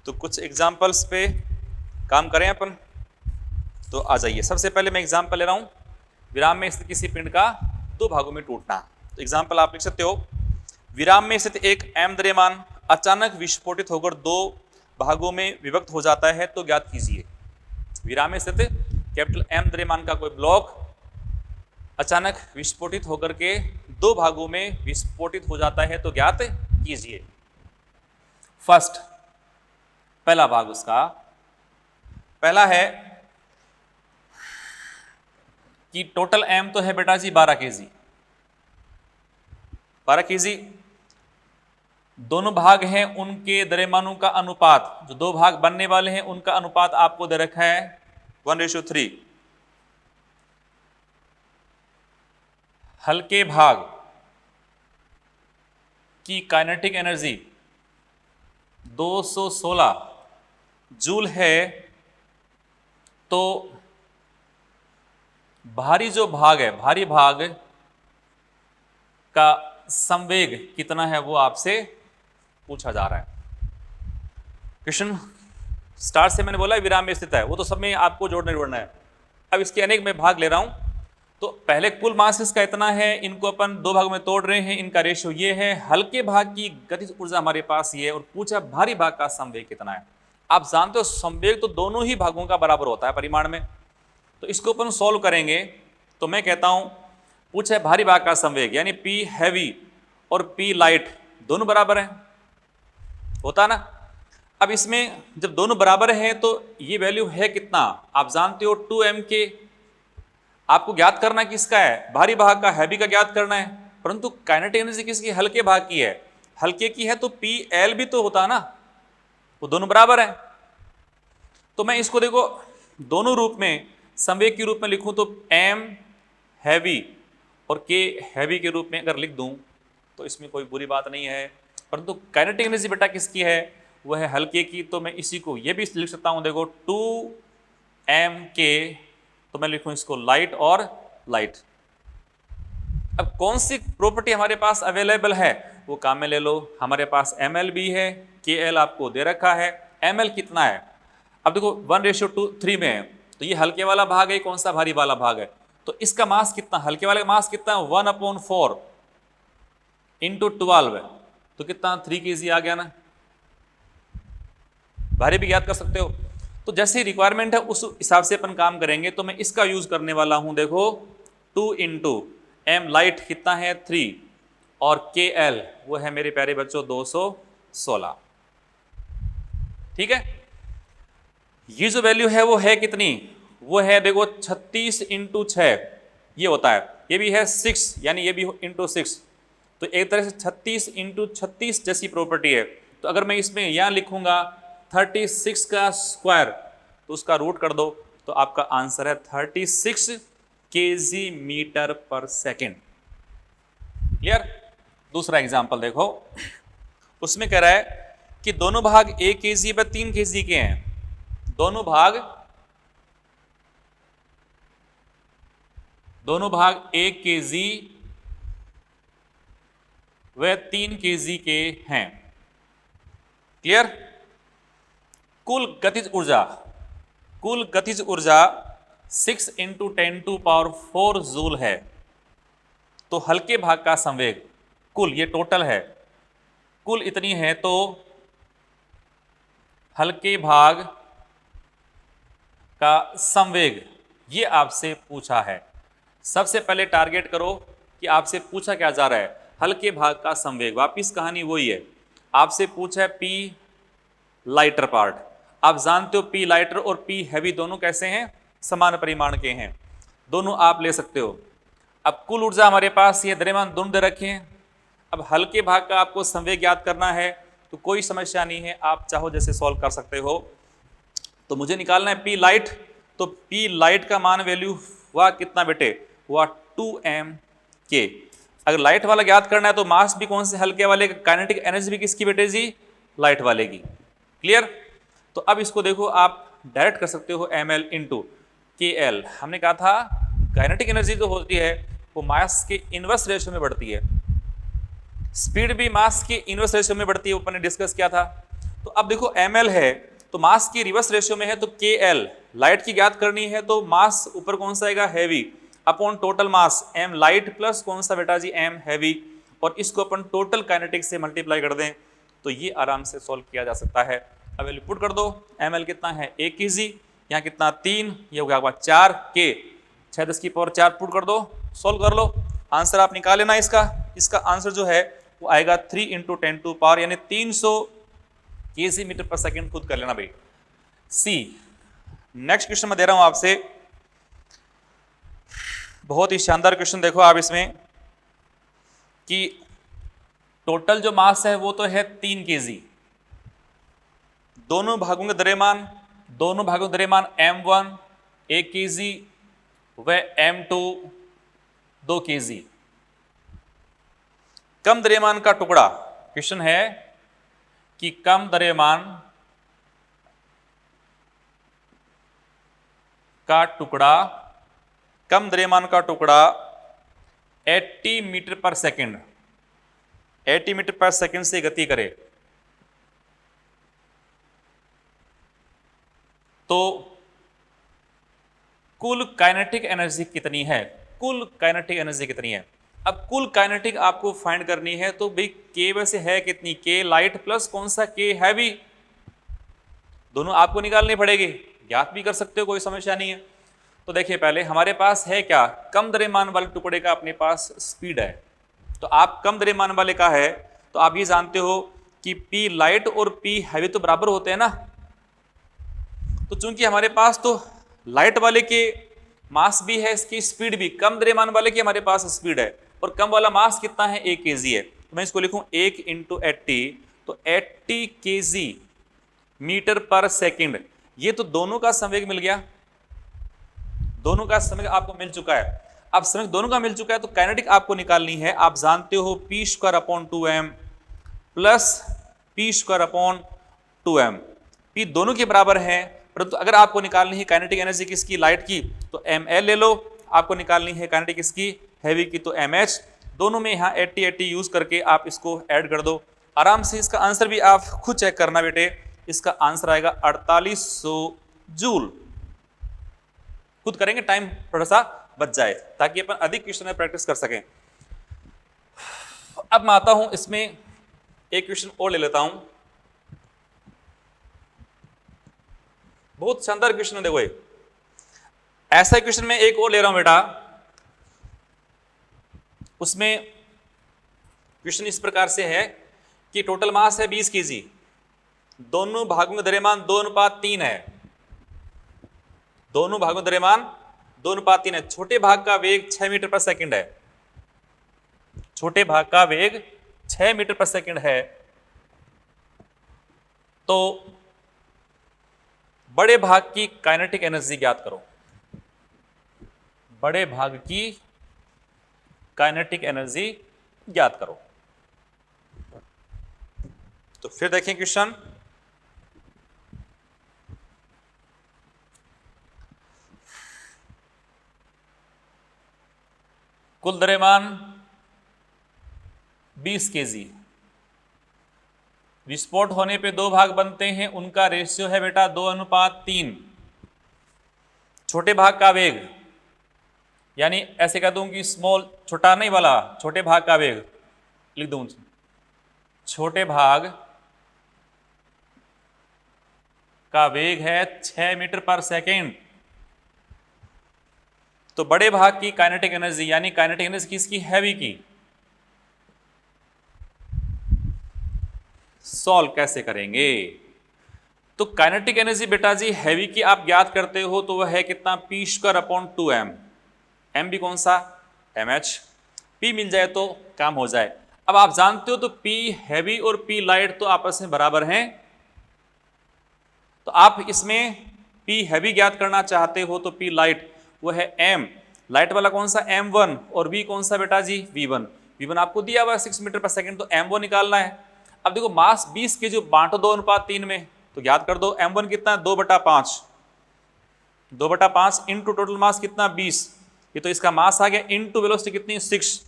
तो कुछ एग्जाम्पल्स पे काम करें अपन, तो आ जाइए। सबसे पहले मैं एग्जाम्पल ले रहा हूं, विराम में स्थित किसी पिंड का 2 भागों में टूटना। तो एग्जाम्पल आप लिख सकते हो, विराम में स्थित एक M द्रव्यमान अचानक विस्फोटित होकर 2 भागों में विभक्त हो जाता है, तो ज्ञात कीजिए। विराम में स्थित कैपिटल M द्रव्यमान का कोई ब्लॉक अचानक विस्फोटित होकर के 2 भागों में विस्फोटित हो जाता है, तो ज्ञात कीजिए। फर्स्ट, पहला भाग उसका पहला है कि टोटल M तो है बेटा जी 12 kg, 12 kg। दोनों भाग हैं, उनके द्रव्यमानों का अनुपात, जो 2 भाग बनने वाले हैं उनका अनुपात आपको दे रखा है 1:3। हल्के भाग की काइनेटिक एनर्जी 216 जूल है, तो भारी जो भाग है, भारी भाग का संवेग कितना है वो आपसे पूछा जा रहा है। क्वेश्चन स्टार्ट से मैंने बोला विराम में स्थित है, वो तो सब में आपको जोड़ना है। अब इसके अनेक में भाग ले रहा हूं, तो पहले कुल मास इसका इतना है, इनको अपन 2 भागों में तोड़ रहे हैं, इनका रेशियो ये है। हल्के भाग की गतिज ऊर्जा हमारे पास ये है, और पूछा भारी भाग का संवेग कितना है। आप जानते हो संवेग तो दोनों ही भागों का बराबर होता है परिमाण में, तो इसको अपन सॉल्व करेंगे। तो मैं कहता हूं पूछा भारी भाग का संवेग यानी P हैवी और P लाइट दोनों बराबर हैं, होता ना। अब इसमें जब दोनों बराबर हैं तो ये वैल्यू है कितना, आप जानते हो 2m। आपको ज्ञात करना किसका है, भारी भाग का, हैवी का ज्ञात करना है। परंतु काइनेटिक एनर्जी किसकी, हल्के भाग की है। हल्के की है तो PL भी तो होता ना, वो दोनों बराबर है। तो मैं इसको देखो दोनों रूप में, संवेग के रूप में लिखूं तो M हैवी और K हैवी के रूप में अगर लिख दूं तो इसमें कोई बुरी बात नहीं है। परंतु काइनेटिक एनर्जी बेटा किसकी है, वह है हल्के की। तो मैं इसी को ये भी लिख सकता हूं, देखो 2mk, तो मैं लिखूं इसको लाइट और लाइट। अब कौन सी प्रॉपर्टी हमारे पास अवेलेबल है वो काम में ले लो। हमारे पास ml भी है, kl आपको दे रखा है। ml कितना है, अब देखो 1:3 में है, तो ये हल्के वाला भाग है, कौन सा भारी वाला भाग है। तो इसका मास कितना, हल्के वाले का मास कितना, 1/4 इंटू 12 है, तो कितना 3 kg आ गया ना। भारी भी याद कर सकते हो। तो जैसे ही रिक्वायरमेंट है उस हिसाब से अपन काम करेंगे। तो मैं इसका यूज करने वाला हूं, देखो 2 इंटू एम लाइट कितना है 3 और KL वो है मेरे प्यारे बच्चों 216। ठीक है, ये जो वैल्यू है वो है कितनी, वो है देखो 36 इंटू 6 ये होता है, ये भी है 6 यानी ये भी इंटू 6, तो एक तरह से 36 इंटू 36 जैसी प्रॉपर्टी है। तो अगर मैं इसमें यहाँ लिखूंगा 36 का स्क्वायर तो उसका रूट कर दो, तो आपका आंसर है 36 केजी मीटर पर सेकेंड। क्लियर। दूसरा एग्जाम्पल देखो, उसमें कह रहा है कि दोनों भाग 1 केजी व 3 केजी के हैं। दोनों भाग 1 केजी व 3 केजी के हैं। क्लियर। कुल गतिज ऊर्जा 6 इंटू 10⁴ जूल है। तो हल्के भाग का संवेग, कुल ये टोटल है, कुल इतनी है, तो हल्के भाग का संवेग ये आपसे पूछा है। सबसे पहले टारगेट करो कि आपसे पूछा क्या जा रहा है, हल्के भाग का संवेग। वापिस कहानी वही है, आपसे पूछा है पी लाइटर पार्ट। आप जानते हो पी लाइटर और पी हैवी दोनों कैसे हैं, समान परिमाण के हैं, दोनों आप ले सकते हो। अब कुल ऊर्जा हमारे पास ये द्रव्यमान दोनों दे रखे हैं। अब हल्के भाग का आपको संवेग ज्ञात करना है, तो कोई समस्या नहीं है, आप चाहो जैसे सॉल्व कर सकते हो। तो मुझे निकालना है पी लाइट, तो पी लाइट का मान वैल्यू हुआ कितना बेटे, हुआ 2m/K। अगर लाइट वाला ज्ञात करना है तो मास भी कौन से हल्के वाले, काइनेटिक एनर्जी भी किसकी बेटे जी, लाइट वाले की। क्लियर। तो अब इसको देखो, आप डायरेक्ट कर सकते हो ml इंटू KL। हमने कहा था काइनेटिक एनर्जी जो होती है वो मास के इनवर्स रेशियो में बढ़ती है, स्पीड भी मास के इनवर्स रेशियो में बढ़ती है, ऊपर ने डिस्कस किया था। तो अब देखो ml है तो मास की रिवर्स रेशियो में है, तो KL लाइट की ज्ञात करनी है, तो मास ऊपर कौन सा आएगा, heavy, upon total mass m light plus कौन सा बेटा जी, m हैवी, और इसको अपन टोटल काइनेटिक से मल्टीप्लाई कर दें तो ये आराम से सॉल्व किया जा सकता है। अब वैल्यू पुट कर दो, ml कितना है 1 kg, यहाँ कितना 3, ये हो गया 4 K, 6⁻⁴ पुट कर दो, सॉल्व कर लो, आंसर आप निकाल लेना। इसका आंसर जो है वो आएगा 3 इंटू 10⁻, यानी 300 केजी मीटर पर सेकेंड। खुद कर लेना भाई। सी नेक्स्ट क्वेश्चन मैं दे रहा हूं आपसे, बहुत ही शानदार क्वेश्चन। देखो आप इसमें कि टोटल जो मास है वो तो है 3 केजी, दोनों भागों के द्रव्यमान m1 1 केजी व m2 2 केजी। कम द्रव्यमान का टुकड़ा, क्वेश्चन है कि कम द्रव्यमान का टुकड़ा 80 मीटर पर सेकेंड, 80 मीटर पर सेकेंड से गति करे, तो कुल काइनेटिक एनर्जी कितनी है, अब कुल काइनेटिक आपको फाइंड करनी है, तो भाई K वैसे है कितनी, K लाइट प्लस कौन सा K हैवी, दोनों आपको निकालनी पड़ेगी, ज्ञात भी कर सकते हो, कोई समस्या नहीं है। तो देखिए पहले हमारे पास है क्या, कम द्रव्यमान वाले टुकड़े का अपने पास स्पीड है। तो आप कम द्रव्यमान वाले का है तो आप ये जानते हो कि P लाइट और P हैवी तो बराबर होते हैं ना। तो चूंकि हमारे पास तो लाइट वाले के मास भी है, इसकी स्पीड भी, कम द्रव्यमान वाले की हमारे पास स्पीड है, और कम वाला मास कितना है 1 kg है, तो मैं इसको लिखूं 1 इंटू 80, तो 80 kg मीटर पर सेकेंड। ये तो दोनों का संवेग मिल गया, दोनों का संवेग आपको मिल चुका है। अब संवेग दोनों का मिल चुका है तो काइनेटिक आपको निकालनी है। आप जानते हो p²/2m प्लस p²/2m, p दोनों के बराबर है, परंतु अगर आपको निकालनी है काइनेटिक एनर्जी किसकी, लाइट की, तो ml ले लो। आपको निकालनी है काइनेटिक किसकी, हैवी की, तो mh। दोनों में यहाँ 80-80 यूज करके आप इसको ऐड कर दो आराम से। इसका आंसर भी आप खुद चेक करना बेटे, इसका आंसर आएगा 4800 जूल। खुद करेंगे, टाइम थोड़ा सा बच जाए ताकि अपन अधिक क्वेश्चन में प्रैक्टिस कर सकें। अब मैं आता हूं इसमें एक क्वेश्चन और ले लेता हूं, बहुत शानदार क्वेश्चन है। देखो ऐसा क्वेश्चन मैं एक और ले रहा हूं बेटा, उसमें क्वेश्चन इस प्रकार से है कि टोटल मास है 20 kg, दोनों भागों का द्रव्यमान 2:3 है, दोनों भागों का द्रव्यमान 2:3 है, छोटे भाग का वेग 6 मीटर पर सेकंड है, छोटे भाग का वेग 6 मीटर पर सेकंड है, तो बड़े भाग की काइनेटिक एनर्जी ज्ञात करो। बड़े भाग की काइनेटिक एनर्जी ज्ञात करो। तो फिर देखें क्वेश्चन, कुल द्रव्यमान 20 केजी, विस्फोट होने पे दो भाग बनते हैं, उनका रेशियो है बेटा 2:3। छोटे भाग का वेग, यानी ऐसे कह दूं कि स्मॉल, छोटा नहीं वाला, छोटे भाग का वेग लिख दूं, छोटे भाग का वेग है 6 मीटर पर सेकेंड। तो बड़े भाग की काइनेटिक एनर्जी, यानी काइनेटिक एनर्जी किसकी, हैवी की, सॉल्व कैसे करेंगे? तो काइनेटिक एनर्जी बेटा जी हैवी की आप ज्ञात करते हो तो वह है कितना, p²/2m। m भी कौन सा, mh। p मिल जाए तो काम हो जाए। अब आप जानते हो तो p हैवी और p लाइट तो आपस में बराबर हैं, तो आप इसमें p हैवी ज्ञात करना चाहते हो तो p लाइट वो है m, लाइट वाला कौन सा, m1, और v कौन सा बेटा जी, v1। v1 आपको दिया हुआ 6 मीटर पर सेकंड, तो m1 निकालना है। अब देखो मास 20 के जो बांटो 2:3 में, तो याद कर दो m1 कितना है, 2/5, 2/5 इंटू टोटल मास कितना 20, ये तो इसका मास आ गया, इंटू वेलोसिटी कितनी 6,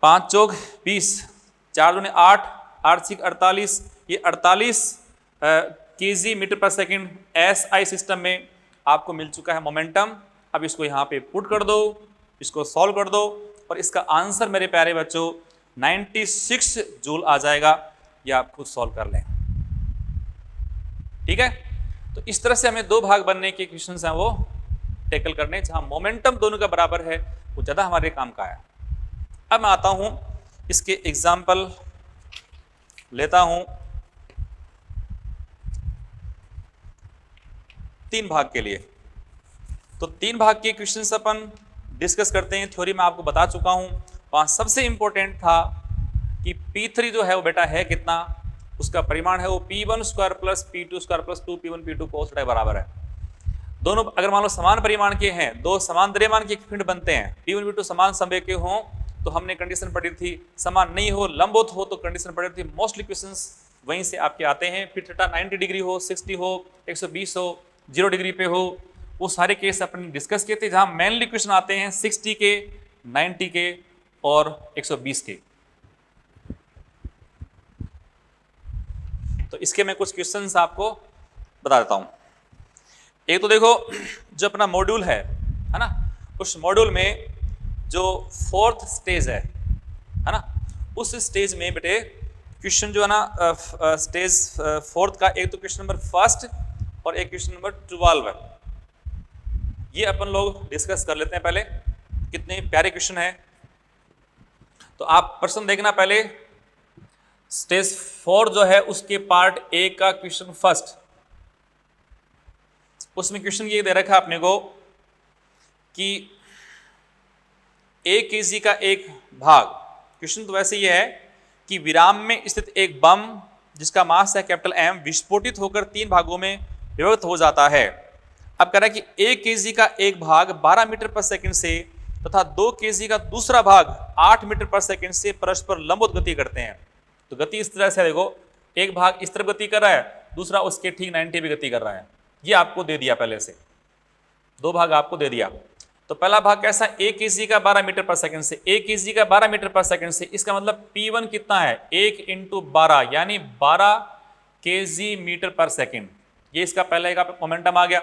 5 चौक 20, 4 दूने 8, 8 6 48, ये 48 केजी मीटर पर सेकंड SI सिस्टम में आपको मिल चुका है मोमेंटम। अब इसको यहाँ पे पुट कर दो, इसको सॉल्व कर दो, और इसका आंसर मेरे प्यारे बच्चों 96 जूल आ जाएगा। ये आप खुद सॉल्व कर लें, ठीक है। तो इस तरह से हमें दो भाग बनने के क्वेश्चंस हैं वो टेकल करने, जहां मोमेंटम दोनों का बराबर है, वो ज्यादा हमारे काम का है। अब मैं आता हूं, इसके एग्जाम्पल लेता हूं 3 भाग के लिए। तो 3 भाग के क्वेश्चंस अपन डिस्कस करते हैं। थ्योरी में आपको बता चुका हूं, वहां सबसे इंपॉर्टेंट था कि P3 जो है वो बेटा है कितना, उसका परिमाण है वो P1² plus P2² plus 2P1 P2 cos θ बराबर है। दोनों अगर मान लो समान परिमाण के हैं, दो समान द्रव्यमान के पिंड बनते हैं, P1 P2 समान संवेग के हों, तो हमने कंडीशन पढ़ी थी, समान नहीं हो, लंबवत हो, तो कंडीशन पढ़ी थी। मोस्टली क्वेश्चंस वहीं से आपके आते हैं। फिर थीटा 90 डिग्री हो, 60 हो, 120 हो, 0 डिग्री पे हो, वो सारे केस अपन डिस्कस किए थे, जहां मेनली क्वेश्चन आते हैं 60 के, 90 के और 120 के। तो इसके मैं कुछ क्वेश्चंस आपको बता देता हूं। एक तो देखो, जो अपना मॉड्यूल है ना, उस मॉड्यूल में जो 4th स्टेज है ना, उस स्टेज में बेटे क्वेश्चन जो है ना, स्टेज 4th का एक तो क्वेश्चन नंबर 1 और एक क्वेश्चन नंबर 12 है, ये अपन लोग डिस्कस कर लेते हैं पहले। कितने प्यारे क्वेश्चन है, तो आप प्रश्न देखना पहले। स्टेज 4 जो है उसके पार्ट ए का क्वेश्चन 1, उसमें क्वेश्चन ये दे रखा है अपने को कि 1 केजी का एक भाग, क्वेश्चन तो वैसे ये है कि विराम में स्थित एक बम जिसका मास है कैपिटल M विस्फोटित होकर 3 भागों में विभक्त हो जाता है। अब कह रहा है कि 1 केजी का एक भाग 12 मीटर पर सेकंड से तथा 2 केजी का दूसरा भाग 8 मीटर पर सेकंड से परस्पर लंबवत गति करते हैं। तो गति इस तरह से, देखो एक भाग इस तरफ गति कर रहा है, दूसरा उसके ठीक 90 पे गति कर रहा है। ये आपको दे दिया पहले से, 2 भाग आपको दे दिया। तो पहला भाग कैसा, 1 केजी का 12 मीटर पर सेकंड से, 1 केजी का 12 मीटर पर सेकंड से, इसका मतलब P1 कितना है, 1 × 12 यानी 12 केजी मीटर पर सेकंड। ये इसका पहले का मोमेंटम आ गया।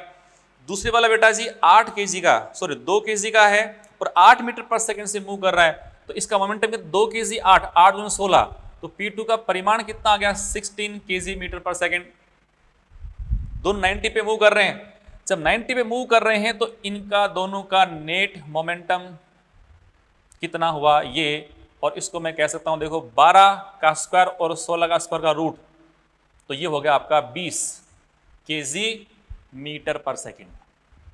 दूसरे वाला बेटा जी 8 केजी का, सॉरी 2 केजी का है और 8 मीटर पर सेकंड से मूव कर रहा है, तो इसका मोमेंटम 2 केजी 8, 8 × 16, तो P2 का परिमाण कितना आ गया, 16 केजी मीटर पर सेकंड। दोनों 90 पे मूव कर रहे हैं। जब 90 पे मूव कर रहे हैं तो इनका दोनों का नेट मोमेंटम कितना हुआ ये, और इसको मैं कह सकता हूं देखो 12 का स्क्वायर और 16 का स्क्वायर का रूट, तो ये हो गया आपका 20 केजी मीटर पर सेकंड।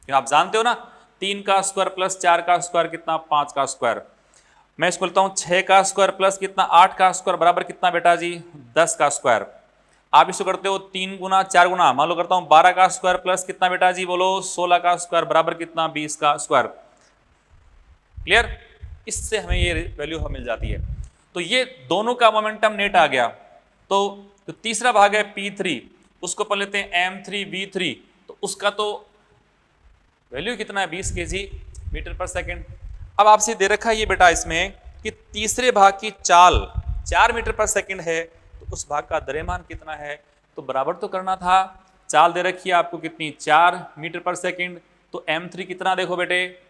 क्यों आप जानते हो ना, 3 का स्क्वायर प्लस 4 का स्क्वायर कितना, 5 का स्क्वायर। मैं इसको लेता हूँ 6 का स्क्वायर प्लस कितना 8 का स्क्वायर बराबर कितना बेटा जी 10 का स्क्वायर। आप इसको करते हो 3 गुना 4 गुना, मान लो करता हूँ 12 का स्क्वायर प्लस कितना बेटा जी बोलो 16 का स्क्वायर बराबर कितना 20 का स्क्वायर। क्लियर? इससे हमें ये वैल्यू हमें मिल जाती है। तो ये दोनों का मोमेंटम नेट आ गया। तो तीसरा भाग है P3, उसको पढ़ लेते हैं M3V3। तो उसका तो वैल्यू कितना है 20 kg मीटर पर सेकेंड। अब आपसे दे रखा है ये बेटा इसमें कि तीसरे भाग की चाल 4 मीटर पर सेकेंड है, तो उस भाग का द्रव्यमान कितना है। तो बराबर तो करना था, चाल दे रखी है आपको कितनी 4 मीटर पर सेकेंड। तो M3 कितना देखो बेटे,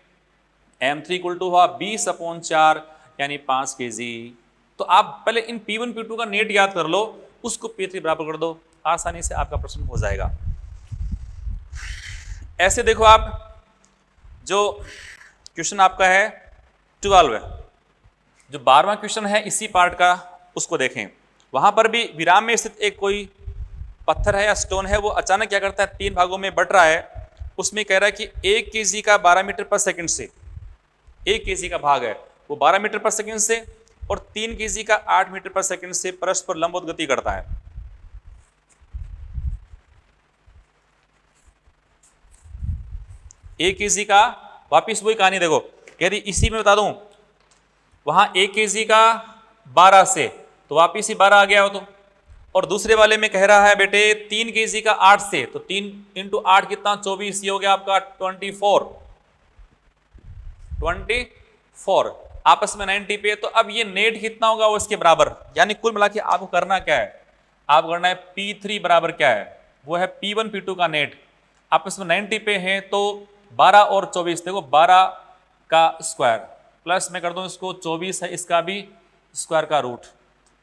M3 इक्वल टू हुआ 20/4 यानी 5 kg। तो आप पहले इन P1 P2 का नेट याद कर लो, उसको P3 बराबर कर दो, आसानी से आपका प्रश्न हो जाएगा। ऐसे देखो आप, जो क्वेश्चन आपका है 12 है, जो 12वां क्वेश्चन है इसी पार्ट का, उसको देखें। वहां पर भी विराम में स्थित एक कोई पत्थर है या स्टोन है, वो अचानक क्या करता है 3 भागों में बट रहा है। उसमें कह रहा है कि 1 kg का 12 मीटर पर सेकंड से, 1 kg का भाग है वो 12 मीटर पर सेकंड से, और 3 kg का 8 मीटर पर सेकंड से परस्पर लंबवत गति करता है। एक kg का, वापिस वही कहानी देखो, यदि इसी में बता दूं वहां 1 kg का 12 से, तो वापिस ही 12 आ गया हो तो। और दूसरे वाले में कह रहा है बेटे 3 kg का 8 से, तो 3 × 8 कितना 24, ये हो गया आपका 24 आपस में 90 पे। तो अब ये नेट कितना होगा वो इसके बराबर, यानी कुल मिला के आपको करना क्या है, आप करना है P3 बराबर क्या है, वो है P1 P2 का नेट, आपस में 90 पे है। तो 12 और 24 देखो, 12 का स्क्वायर प्लस मैं कर दूं इसको 24 है, इसका भी स्क्वायर का रूट।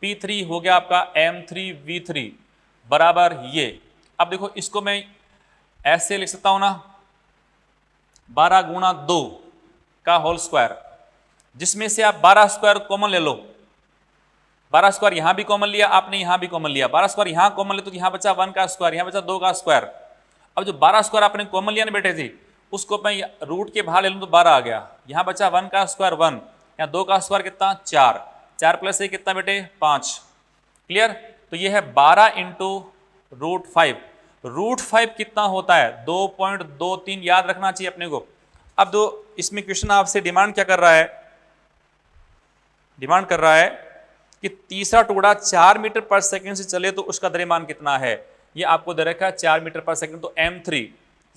P3 हो गया आपका M3V3 बराबर ये। अब देखो इसको मैं ऐसे लिख सकता हूं ना, 12 गुणा 2 का होल स्क्वायर, जिसमें से आप 12 स्क्वायर कॉमन ले लो। 12 स्क्वायर यहां भी कॉमन लिया आपने, यहां भी कॉमन लिया, 12 स्क्वायर यहां कॉमन ले तो यहां बचा 1 का स्क्वायर, यहां बचा 2 का स्क्वायर। अब जो 12 स्क्वायर आपने कॉमन लिया ना बेटे जी, उसको मैं रूट के बाहर ले लूँ तो 12 आ गया, यहाँ बचा 1 का स्क्वायर 1, यहाँ 2 का स्क्वायर कितना 4, 4 प्लस 1 कितना बेटे 5। क्लियर? तो ये है 12 × √5 कितना होता है 2.23, याद रखना चाहिए अपने को। अब दो इसमें क्वेश्चन आपसे डिमांड क्या कर रहा है, डिमांड कर रहा है कि तीसरा टुकड़ा 4 मीटर पर सेकेंड से चले तो उसका द्रव्यमान कितना है। ये आपको दे रखा है 4 मीटर पर सेकंड, तो M3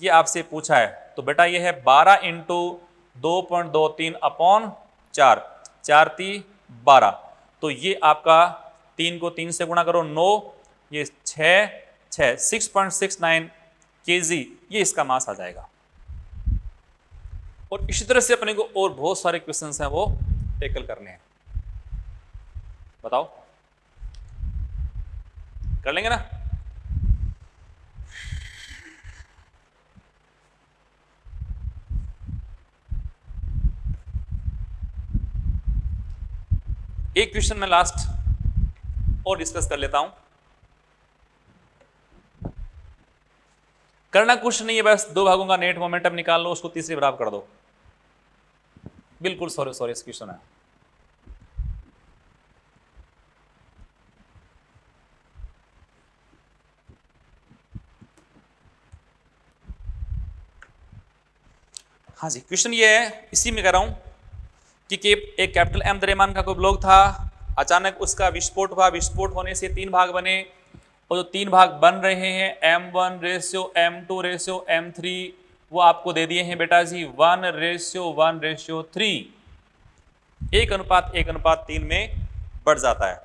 ये आपसे पूछा है। तो बेटा ये है 12 × 2.23/4, 4 × 12। तो ये आपका 3 को 3 से गुणा करो 9, ये 6.69 kg, ये इसका मास आ जाएगा। और इसी तरह से अपने को और बहुत सारे क्वेश्चंस हैं वो टेकल करने हैं। बताओ कर लेंगे ना। एक क्वेश्चन मैं लास्ट और डिस्कस कर लेता हूं। करना कुछ नहीं है, बस 2 भागों का नेट मोमेंटम निकाल लो, उसको तीसरे बराबर कर दो। बिल्कुल सॉरी इस क्वेश्चन है। हाँ जी, क्वेश्चन ये है, इसी में कह रहा हूं कि एक कैपिटल M द्रव्यमान का कोई ब्लॉक था, अचानक उसका विस्फोट हुआ, विस्फोट होने से 3 भाग बने, और जो 3 भाग बन रहे हैं M1:M2:M3, वो आपको दे दिए हैं बेटा जी 1:1:3, 1:1:3 में बढ़ जाता है।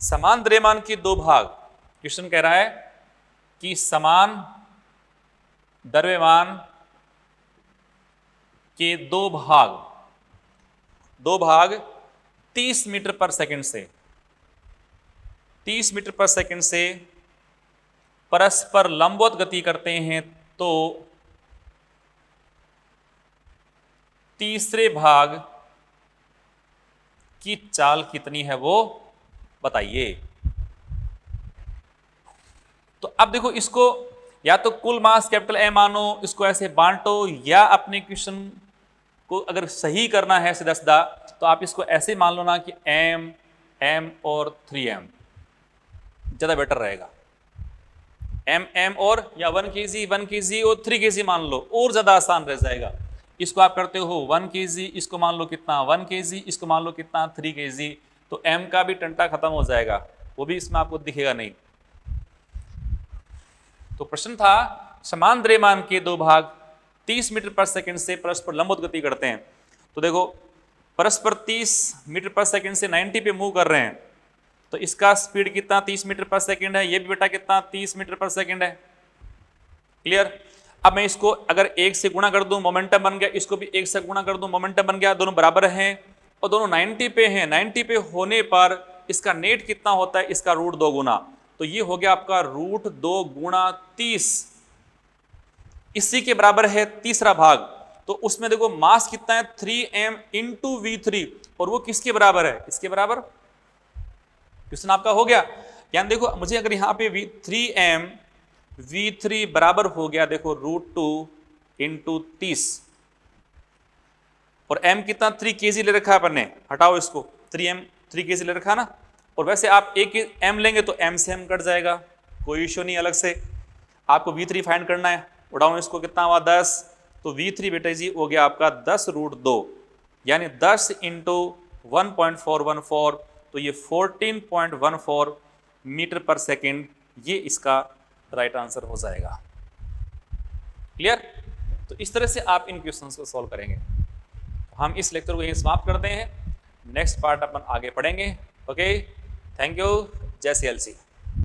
समान द्रव्यमान के 2 भाग, क्वेश्चन कह रहा है कि समान द्रव्यमान के 2 भाग 30 मीटर पर सेकंड से, 30 मीटर पर सेकंड से परस्पर लंबवत गति करते हैं, तो तीसरे भाग की चाल कितनी है वो बताइए। तो अब देखो, इसको या तो कुल मास कैपिटल M मानो, इसको ऐसे बांटो, या अपने क्वेश्चन को अगर सही करना है सीधा सीधा तो आप इसको ऐसे मान लो ना कि m और 3m ज़्यादा बेटर रहेगा। m और या 1 kg और 3 kg मान लो, और ज़्यादा आसान रह जाएगा। इसको आप करते हो 1 kg, इसको मान लो कितना 1 kg, इसको मान लो कितना 3 kg, तो m का भी टंटा खत्म हो जाएगा, वो भी इसमें आपको दिखेगा नहीं। तो प्रश्न था समान द्रव्यमान के दो भाग 30 मीटर पर सेकंड से परस्पर लंबवत गति करते हैं। तो देखो परस्पर 30 मीटर पर सेकंड से 90 पे मूव कर रहे हैं, तो इसका स्पीड कितना 30 मीटर पर सेकंड है, ये भी बेटा कितना 30 मीटर पर सेकंड है। क्लियर। अब मैं इसको अगर 1 से गुणा कर दूं मोमेंटम बन गया, इसको भी 1 से गुणा कर दूं मोमेंटम बन गया, दोनों बराबर हैं और दोनों 90 पे हैं। 90 पे होने पर इसका नेट कितना होता है, इसका रूट 2 गुना, तो ये हो गया आपका रूट 2 गुणा 30, इसी के बराबर है तीसरा भाग। तो उसमें देखो मास कितना है 3m इंटू v3, और वो किसके बराबर है, इसके बराबर। क्वेश्चन आपका हो गया। यानी देखो मुझे अगर यहाँ पे 3m v3 बराबर हो गया देखो रूट 2 इंटू 30, और m कितना 3 kg ले रखा है अपन ने, हटाओ इसको, 3 kg ले रखा ना, और वैसे आप एक m लेंगे तो m से m कट जाएगा, कोई इश्यू नहीं। अलग से आपको v3 फाइंड करना है, उड़ाओ इसको, कितना हुआ 10, तो v3 बेटा जी हो गया आपका 10 रूट 2, यानी 10 इंटू 1.414, तो ये 14.14 मीटर पर सेकेंड, ये इसका राइट आंसर हो जाएगा। क्लियर। तो इस तरह से आप इन क्वेश्चंस को सॉल्व करेंगे। हम इस लेक्चर को यहीं समाप्त करते हैं, नेक्स्ट पार्ट अपन आगे पढ़ेंगे। ओके, थैंक यू, जय CLC।